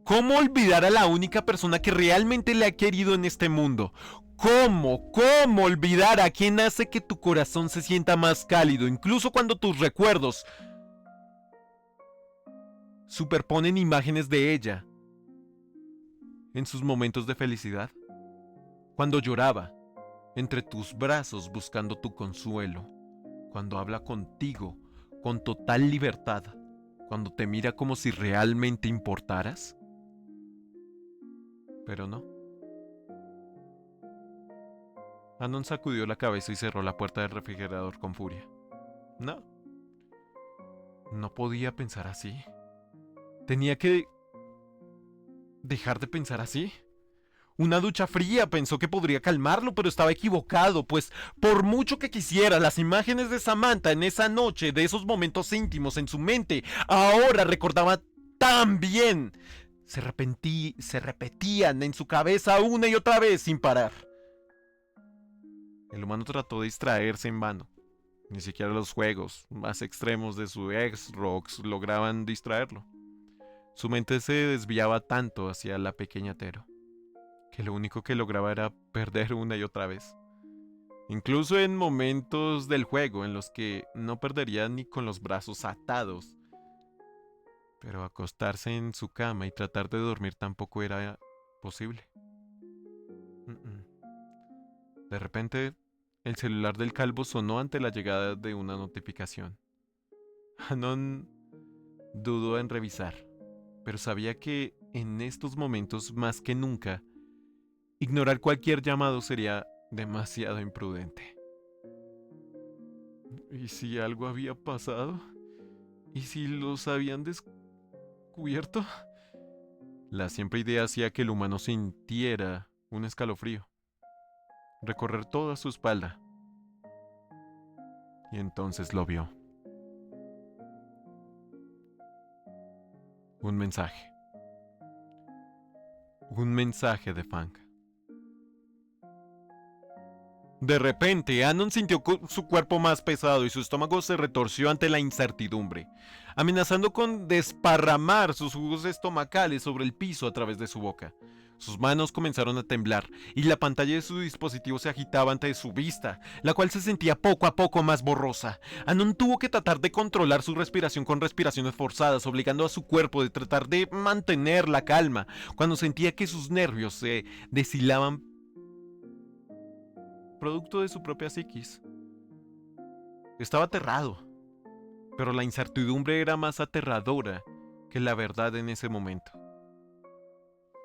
¿Cómo olvidar a la única persona que realmente le ha querido en este mundo? ¿Cómo olvidar a quien hace que tu corazón se sienta más cálido, incluso cuando tus recuerdos superponen imágenes de ella en sus momentos de felicidad? Cuando lloraba entre tus brazos buscando tu consuelo, cuando habla contigo con total libertad, cuando te mira como si realmente importaras. Pero no. Anon sacudió la cabeza y cerró la puerta del refrigerador con furia. No. No podía pensar así. Tenía que dejar de pensar así. Una ducha fría pensó que podría calmarlo, pero estaba equivocado, pues por mucho que quisiera, las imágenes de Samantha en esa noche, de esos momentos íntimos en su mente, ahora recordaba tan bien. Se repetían en su cabeza una y otra vez sin parar. El humano trató de distraerse en vano. Ni siquiera los juegos más extremos de su ex-Rox lograban distraerlo. Su mente se desviaba tanto hacia la pequeña Tero, que lo único que lograba era perder una y otra vez. Incluso en momentos del juego en los que no perdería ni con los brazos atados. Pero acostarse en su cama y tratar de dormir tampoco era posible. De repente, el celular del calvo sonó ante la llegada de una notificación. Anon dudó en revisar, pero sabía que en estos momentos más que nunca, ignorar cualquier llamado sería demasiado imprudente. ¿Y si algo había pasado? ¿Y si los habían descubierto? La siempre idea hacía que el humano sintiera un escalofrío recorrer toda su espalda. Y entonces lo vio. Un mensaje. Un mensaje de Fang. De repente, Anon sintió su cuerpo más pesado y su estómago se retorció ante la incertidumbre, amenazando con desparramar sus jugos estomacales sobre el piso a través de su boca. Sus manos comenzaron a temblar y la pantalla de su dispositivo se agitaba ante su vista, la cual se sentía poco a poco más borrosa. Anon tuvo que tratar de controlar su respiración con respiraciones forzadas, obligando a su cuerpo a tratar de mantener la calma cuando sentía que sus nervios se deshilaban producto de su propia psiquis. Estaba aterrado, pero la incertidumbre era más aterradora que la verdad en ese momento.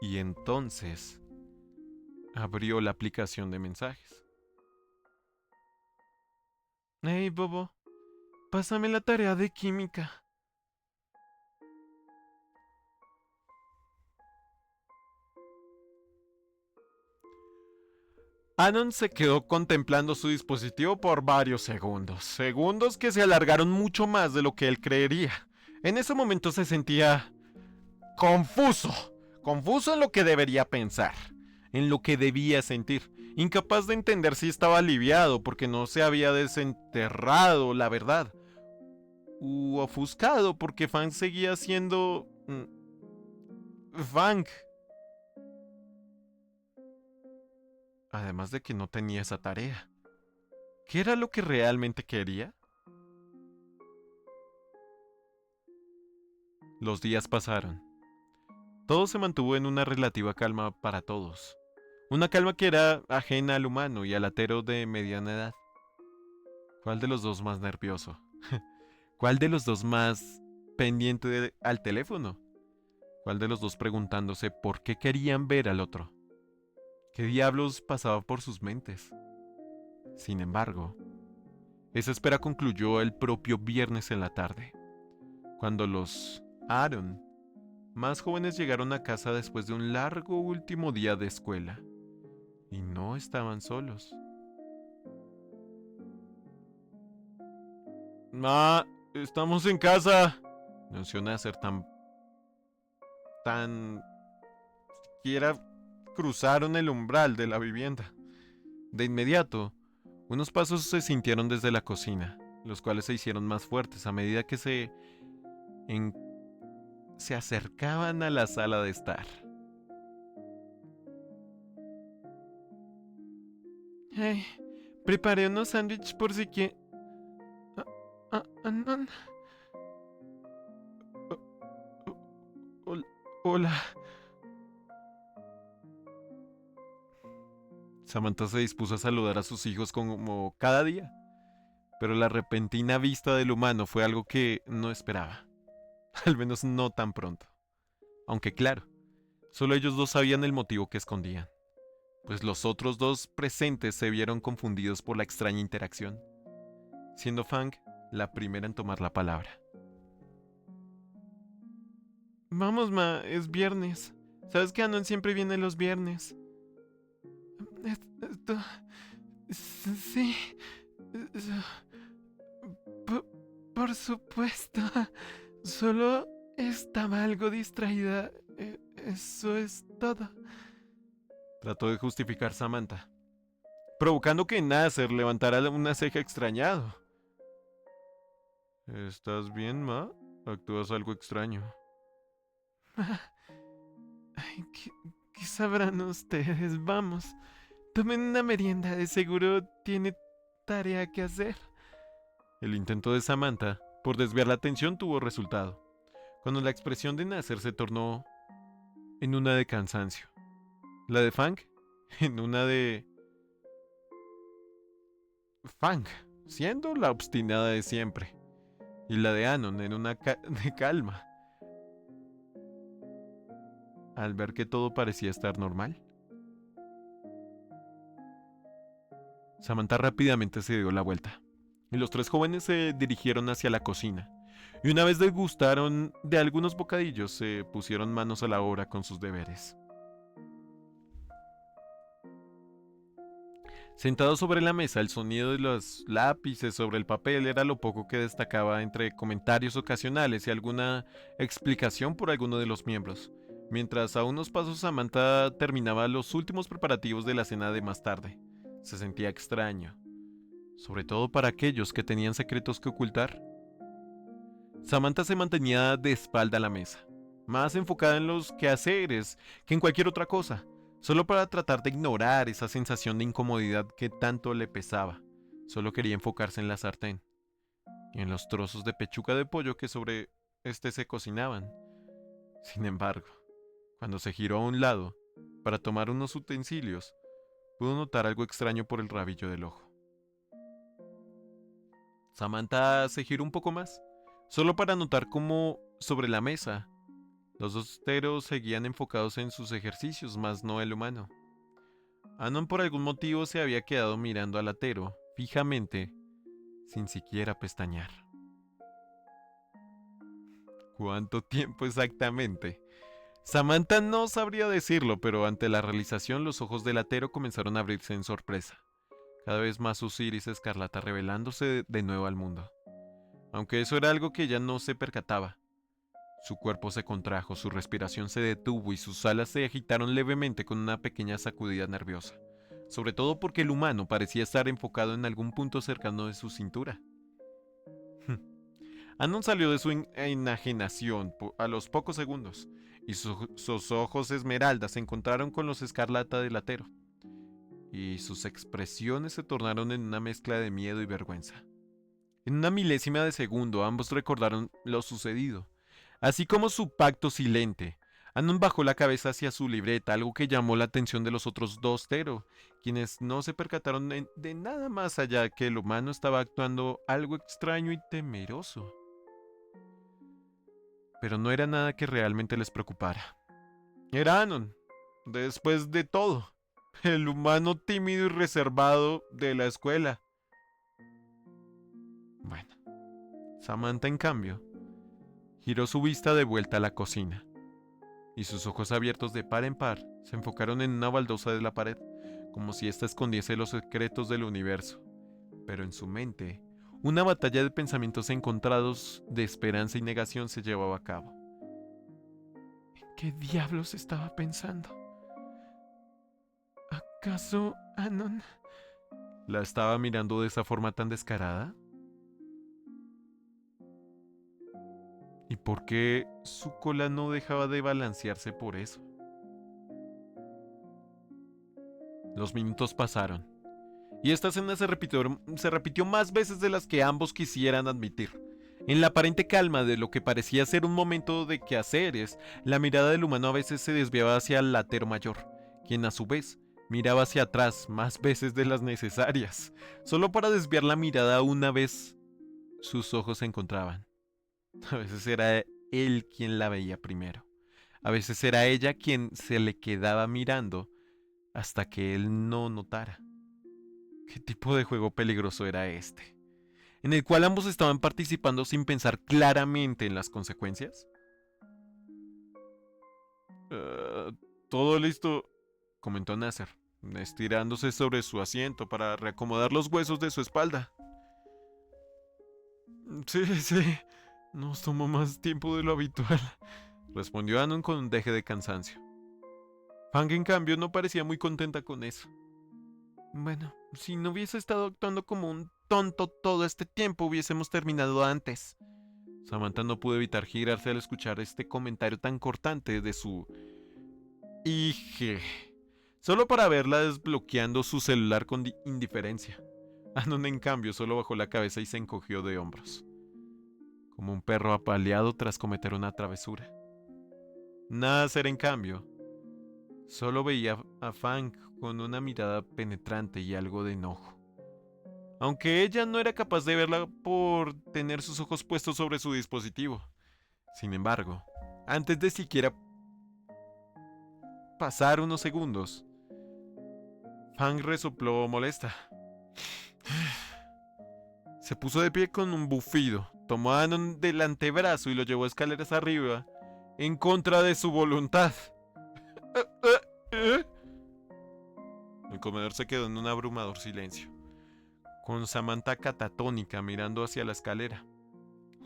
Y entonces abrió la aplicación de mensajes. Hey, Bobo, pásame la tarea de química. Anon se quedó contemplando su dispositivo por varios segundos, segundos que se alargaron mucho más de lo que él creería. En ese momento se sentía confuso, confuso en lo que debería pensar, en lo que debía sentir, incapaz de entender si estaba aliviado porque no se había desenterrado la verdad, u ofuscado porque Fang seguía siendo Fang. Además de que no tenía esa tarea. ¿Qué era lo que realmente quería? Los días pasaron. Todo se mantuvo en una relativa calma para todos. Una calma que era ajena al humano y al atero de mediana edad. ¿Cuál de los dos más nervioso? ¿Cuál de los dos más pendiente al teléfono? ¿Cuál de los dos preguntándose por qué querían ver al otro? ¿Qué diablos pasaba por sus mentes? Sin embargo, esa espera concluyó el propio viernes en la tarde, cuando los Aaron más jóvenes llegaron a casa después de un largo último día de escuela. Y no estaban solos. Ma, estamos en casa, anunció Nasser tan siquiera cruzaron el umbral de la vivienda. De inmediato, unos pasos se sintieron desde la cocina, los cuales se hicieron más fuertes a medida que se acercaban a la sala de estar. Hey, preparé unos sándwiches por si que... no. Hola. Samantha se dispuso a saludar a sus hijos como cada día, pero la repentina vista del humano fue algo que no esperaba, al menos no tan pronto. Aunque claro, solo ellos dos sabían el motivo que escondían, pues los otros dos presentes se vieron confundidos por la extraña interacción, siendo Fang la primera en tomar la palabra. Vamos, ma, es viernes. Sabes que Anon siempre viene los viernes. Esto... Sí. Por supuesto. Solo estaba algo distraída. Eso es todo. Trató de justificar Samantha, provocando que Nasser levantara una ceja extrañado. ¿Estás bien, ma? Actúas algo extraño. Ay, ¿qué sabrán ustedes? Vamos, tomen una merienda, de seguro tiene tarea que hacer. El intento de Samantha por desviar la atención tuvo resultado, cuando la expresión de Nasser se tornó en una de cansancio. La de Fang en una de... Fang, siendo la obstinada de siempre. Y la de Anon en una de calma, al ver que todo parecía estar normal. Samantha rápidamente se dio la vuelta, y los tres jóvenes se dirigieron hacia la cocina, y una vez degustaron de algunos bocadillos, se pusieron manos a la obra con sus deberes. Sentado sobre la mesa, el sonido de los lápices sobre el papel era lo poco que destacaba entre comentarios ocasionales y alguna explicación por alguno de los miembros, mientras a unos pasos Samantha terminaba los últimos preparativos de la cena de más tarde. Se sentía extraño, sobre todo para aquellos que tenían secretos que ocultar. Samantha se mantenía de espalda a la mesa, más enfocada en los quehaceres que en cualquier otra cosa, solo para tratar de ignorar esa sensación de incomodidad que tanto le pesaba. Solo quería enfocarse en la sartén y en los trozos de pechuga de pollo que sobre este se cocinaban. Sin embargo, cuando se giró a un lado para tomar unos utensilios, pudo notar algo extraño por el rabillo del ojo. Samantha se giró un poco más, solo para notar cómo, sobre la mesa, los dos teros seguían enfocados en sus ejercicios, más no el humano. Anon por algún motivo se había quedado mirando al atero, fijamente, sin siquiera pestañear. ¿Cuánto tiempo exactamente? Samantha no sabría decirlo, pero ante la realización los ojos del latero comenzaron a abrirse en sorpresa, cada vez más sus iris escarlata revelándose de nuevo al mundo. Aunque eso era algo que ella no se percataba. Su cuerpo se contrajo, su respiración se detuvo y sus alas se agitaron levemente con una pequeña sacudida nerviosa, sobre todo porque el humano parecía estar enfocado en algún punto cercano de su cintura. Anon salió de su enajenación a los pocos segundos, y sus ojos esmeraldas se encontraron con los escarlata del latero, y sus expresiones se tornaron en una mezcla de miedo y vergüenza. En una milésima de segundo ambos recordaron lo sucedido, así como su pacto silente. Anon bajó la cabeza hacia su libreta, algo que llamó la atención de los otros dos Tero, quienes no se percataron de nada más allá que el humano estaba actuando algo extraño y temeroso. Pero no era nada que realmente les preocupara. Era Anon, después de todo, el humano tímido y reservado de la escuela. Bueno, Samantha, en cambio, giró su vista de vuelta a la cocina, y sus ojos abiertos de par en par se enfocaron en una baldosa de la pared, como si ésta escondiese los secretos del universo. Pero en su mente, una batalla de pensamientos encontrados de esperanza y negación se llevaba a cabo. ¿En qué diablos estaba pensando? ¿Acaso Anon la estaba mirando de esa forma tan descarada? ¿Y por qué su cola no dejaba de balancearse por eso? Los minutos pasaron, y esta escena se repitió más veces de las que ambos quisieran admitir. En la aparente calma de lo que parecía ser un momento de quehaceres, la mirada del humano a veces se desviaba hacia el latero mayor, quien a su vez miraba hacia atrás más veces de las necesarias, solo para desviar la mirada una vez sus ojos se encontraban. A veces era él quien la veía primero. A veces era ella quien se le quedaba mirando hasta que él no notara. ¿Qué tipo de juego peligroso era este? ¿En el cual ambos estaban participando sin pensar claramente en las consecuencias? "Uh, todo listo", comentó Nasser, estirándose sobre su asiento para reacomodar los huesos de su espalda. Sí, sí, nos tomó más tiempo de lo habitual, respondió Anon con un deje de cansancio. Fang, en cambio, no parecía muy contenta con eso. Bueno, si no hubiese estado actuando como un tonto todo este tiempo, hubiésemos terminado antes. Samantha no pudo evitar girarse al escuchar este comentario tan cortante de su hija, solo para verla desbloqueando su celular con indiferencia. Anon, en cambio, solo bajó la cabeza y se encogió de hombros, como un perro apaleado tras cometer una travesura. Nasser, en cambio, solo veía a Fang con una mirada penetrante y algo de enojo, aunque ella no era capaz de verla por tener sus ojos puestos sobre su dispositivo. Sin embargo, antes de siquiera pasar unos segundos, Fang resopló molesta. Se puso de pie con un bufido, tomó a Anon del antebrazo y lo llevó escaleras arriba, en contra de su voluntad. El comedor se quedó en un abrumador silencio, con Samantha catatónica mirando hacia la escalera,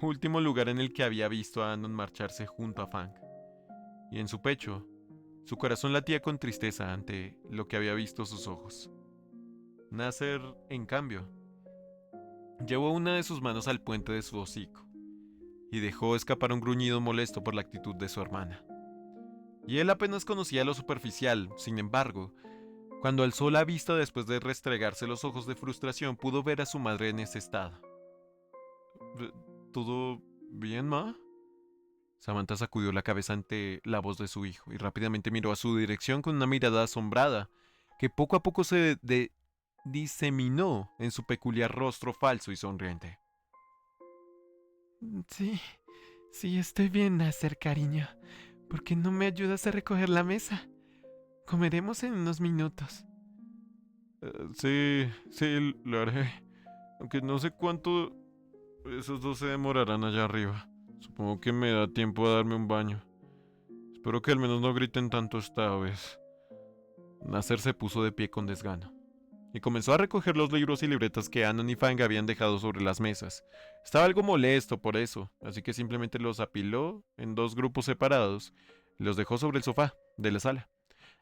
último lugar en el que había visto a Anon marcharse junto a Fang. Y en su pecho, su corazón latía con tristeza ante lo que había visto sus ojos. Nasser, en cambio, llevó una de sus manos al puente de su hocico y dejó escapar un gruñido molesto por la actitud de su hermana. Y él apenas conocía lo superficial, sin embargo, cuando alzó la vista después de restregarse los ojos de frustración, pudo ver a su madre en ese estado. ¿Todo bien, ma? Samantha sacudió la cabeza ante la voz de su hijo y rápidamente miró a su dirección con una mirada asombrada que poco a poco se diseminó en su peculiar rostro falso y sonriente. Sí, sí, estoy bien, Nasser, cariño. ¿Por qué no me ayudas a recoger la mesa? Comeremos en unos minutos. Sí, sí, lo haré. Aunque no sé cuánto esos dos se demorarán allá arriba. Supongo que me da tiempo a darme un baño. Espero que al menos no griten tanto esta vez. Nasser se puso de pie con desgano y comenzó a recoger los libros y libretas que Anon y Fang habían dejado sobre las mesas. Estaba algo molesto por eso, así que simplemente los apiló en dos grupos separados y los dejó sobre el sofá de la sala.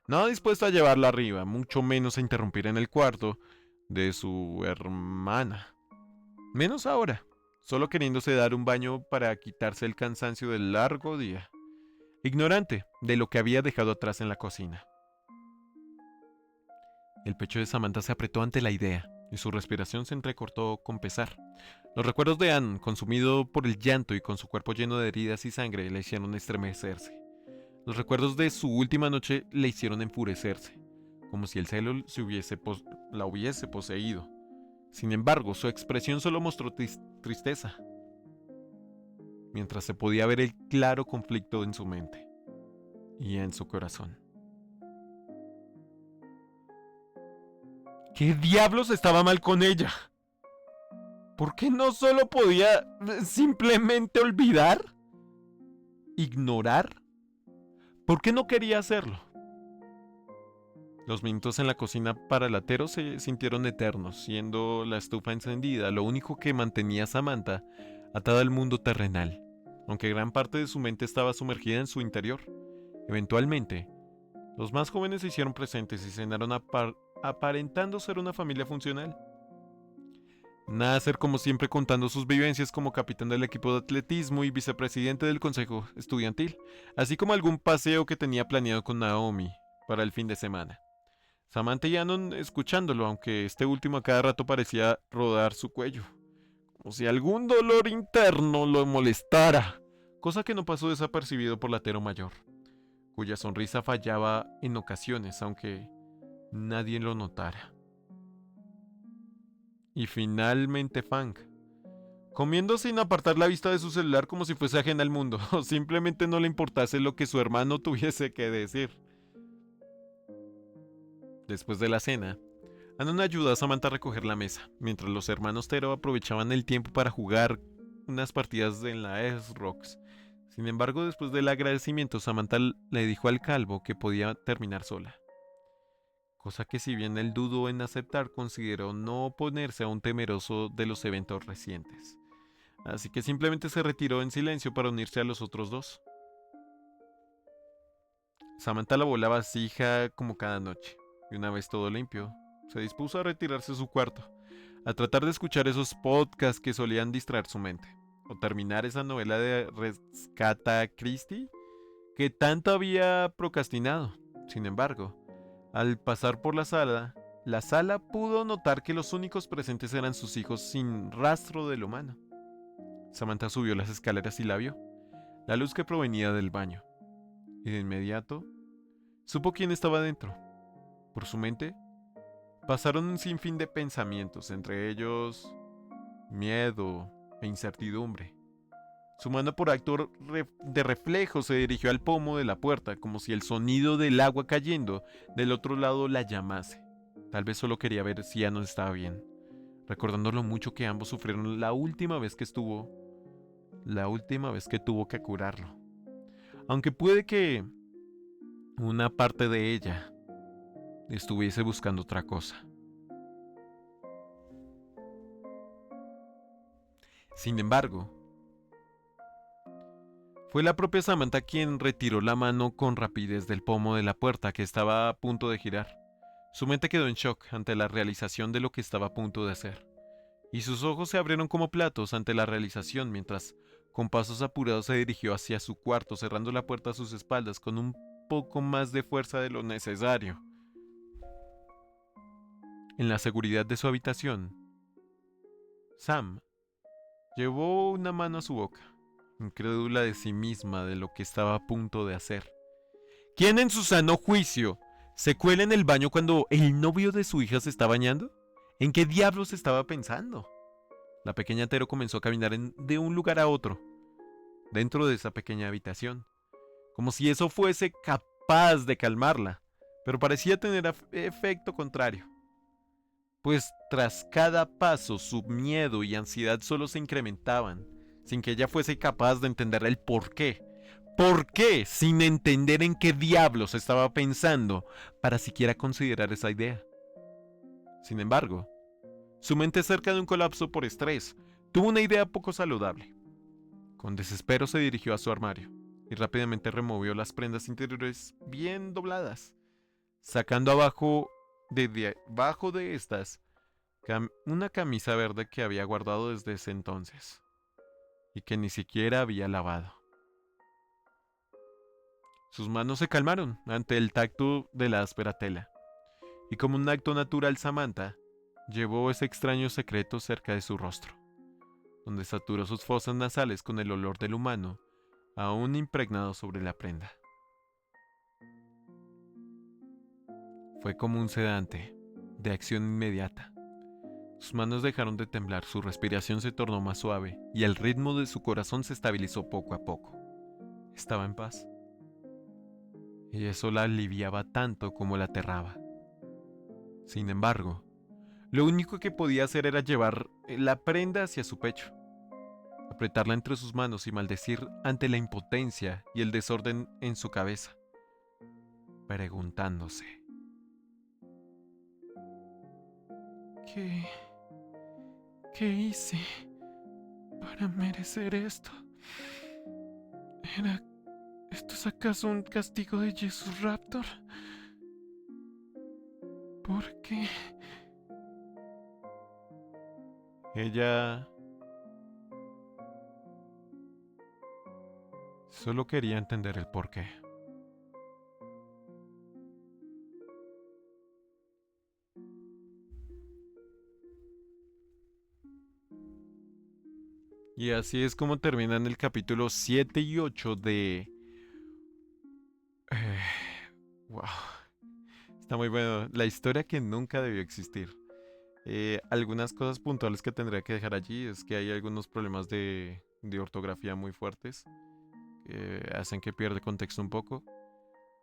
Nada dispuesto a llevarla arriba, mucho menos a interrumpir en el cuarto de su hermana. Menos ahora, solo queriéndose dar un baño para quitarse el cansancio del largo día, ignorante de lo que había dejado atrás en la cocina. El pecho de Samantha se apretó ante la idea, y su respiración se entrecortó con pesar. Los recuerdos de Anne, consumido por el llanto y con su cuerpo lleno de heridas y sangre, le hicieron estremecerse. Los recuerdos de su última noche le hicieron enfurecerse, como si el celo la hubiese poseído. Sin embargo, su expresión solo mostró tristeza, mientras se podía ver el claro conflicto en su mente y en su corazón. ¿Qué diablos estaba mal con ella? ¿Por qué no solo podía simplemente olvidar? ¿Ignorar? ¿Por qué no quería hacerlo? Los minutos en la cocina para el atero se sintieron eternos, siendo la estufa encendida lo único que mantenía a Samantha atada al mundo terrenal, aunque gran parte de su mente estaba sumergida en su interior. Eventualmente, los más jóvenes se hicieron presentes y cenaron aparentando ser una familia funcional. Nasser, como siempre, contando sus vivencias como capitán del equipo de atletismo y vicepresidente del consejo estudiantil, así como algún paseo que tenía planeado con Naomi para el fin de semana. Samantha y Anon escuchándolo, aunque este último a cada rato parecía rodar su cuello, como si algún dolor interno lo molestara, cosa que no pasó desapercibido por Latero Mayor, cuya sonrisa fallaba en ocasiones, aunque nadie lo notara. Y finalmente Fang, comiendo sin apartar la vista de su celular como si fuese ajena al mundo, o simplemente no le importase lo que su hermano tuviese que decir. Después de la cena, Anon ayudó a Samantha a recoger la mesa, mientras los hermanos Tero aprovechaban el tiempo para jugar unas partidas en la S-Rocks. Sin embargo, después del agradecimiento, Samantha le dijo al calvo que podía terminar sola. Cosa que, si bien él dudó en aceptar, consideró no oponerse a un temeroso de los eventos recientes. Así que simplemente se retiró en silencio para unirse a los otros dos. Samantha lavó la vasija como cada noche, y una vez todo limpio, se dispuso a retirarse a su cuarto, a tratar de escuchar esos podcasts que solían distraer su mente, o terminar esa novela de Rescata Christie que tanto había procrastinado. Sin embargo, al pasar por la sala pudo notar que los únicos presentes eran sus hijos sin rastro del humano. Samantha subió las escaleras y la vio, la luz que provenía del baño, y de inmediato supo quién estaba dentro. Por su mente pasaron un sinfín de pensamientos, entre ellos miedo e incertidumbre. Su mano, por acto de reflejo, se dirigió al pomo de la puerta, como si el sonido del agua cayendo del otro lado la llamase. Tal vez solo quería ver si Anon estaba bien, recordando lo mucho que ambos sufrieron la última vez que tuvo que curarlo. Aunque puede que una parte de ella estuviese buscando otra cosa. Sin embargo, fue la propia Samantha quien retiró la mano con rapidez del pomo de la puerta que estaba a punto de girar. Su mente quedó en shock ante la realización de lo que estaba a punto de hacer, y sus ojos se abrieron como platos ante la realización mientras, con pasos apurados, se dirigió hacia su cuarto, cerrando la puerta a sus espaldas con un poco más de fuerza de lo necesario. En la seguridad de su habitación, Sam llevó una mano a su boca, incrédula de sí misma de lo que estaba a punto de hacer. ¿Quién en su sano juicio se cuela en el baño cuando el novio de su hija se está bañando? ¿En qué diablos estaba pensando? La pequeña Tero comenzó a caminar de un lugar a otro, dentro de esa pequeña habitación, como si eso fuese capaz de calmarla, pero parecía tener efecto contrario. Pues tras cada paso su miedo y ansiedad solo se incrementaban, sin que ella fuese capaz de entender el por qué. ¿Por qué, sin entender en qué diablos estaba pensando, para siquiera considerar esa idea? Sin embargo, su mente cerca de un colapso por estrés tuvo una idea poco saludable. Con desespero se dirigió a su armario y rápidamente removió las prendas interiores bien dobladas, sacando debajo de estas una camisa verde que había guardado desde ese entonces y que ni siquiera había lavado. Sus manos se calmaron ante el tacto de la áspera tela, y como un acto natural Samantha llevó ese extraño secreto cerca de su rostro, donde saturó sus fosas nasales con el olor del humano aún impregnado sobre la prenda. Fue como un sedante, de acción inmediata. Sus manos dejaron de temblar, su respiración se tornó más suave y el ritmo de su corazón se estabilizó poco a poco. Estaba en paz. Y eso la aliviaba tanto como la aterraba. Sin embargo, lo único que podía hacer era llevar la prenda hacia su pecho, apretarla entre sus manos y maldecir ante la impotencia y el desorden en su cabeza, preguntándose: ¿Qué, qué hice para merecer esto? ¿Esto es acaso un castigo de Jesus Raptor? ¿Por qué? Ella solo quería entender el porqué. Y así es como terminan el capítulo 7 y 8 de... Eh, wow, está muy bueno. La historia que nunca debió existir. Algunas cosas puntuales que tendría que dejar allí es que hay algunos problemas de ortografía muy fuertes que hacen que pierda contexto un poco.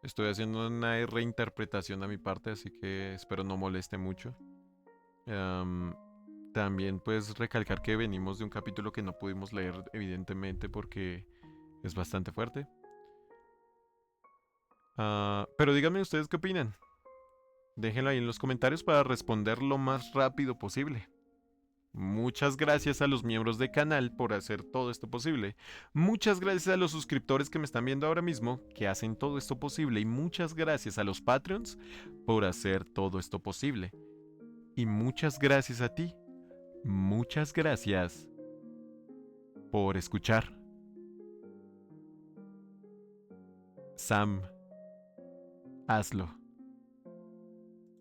Estoy haciendo una reinterpretación a mi parte, así que espero no moleste mucho. Am, También pues recalcar que venimos de un capítulo que no pudimos leer evidentemente porque es bastante fuerte. Pero díganme ustedes qué opinan. Déjenlo ahí en los comentarios para responder lo más rápido posible. Muchas gracias a los miembros del canal por hacer todo esto posible. Muchas gracias a los suscriptores que me están viendo ahora mismo, que hacen todo esto posible. Y muchas gracias a los Patreons por hacer todo esto posible. Y muchas gracias a ti. Muchas gracias por escuchar. Sam, hazlo.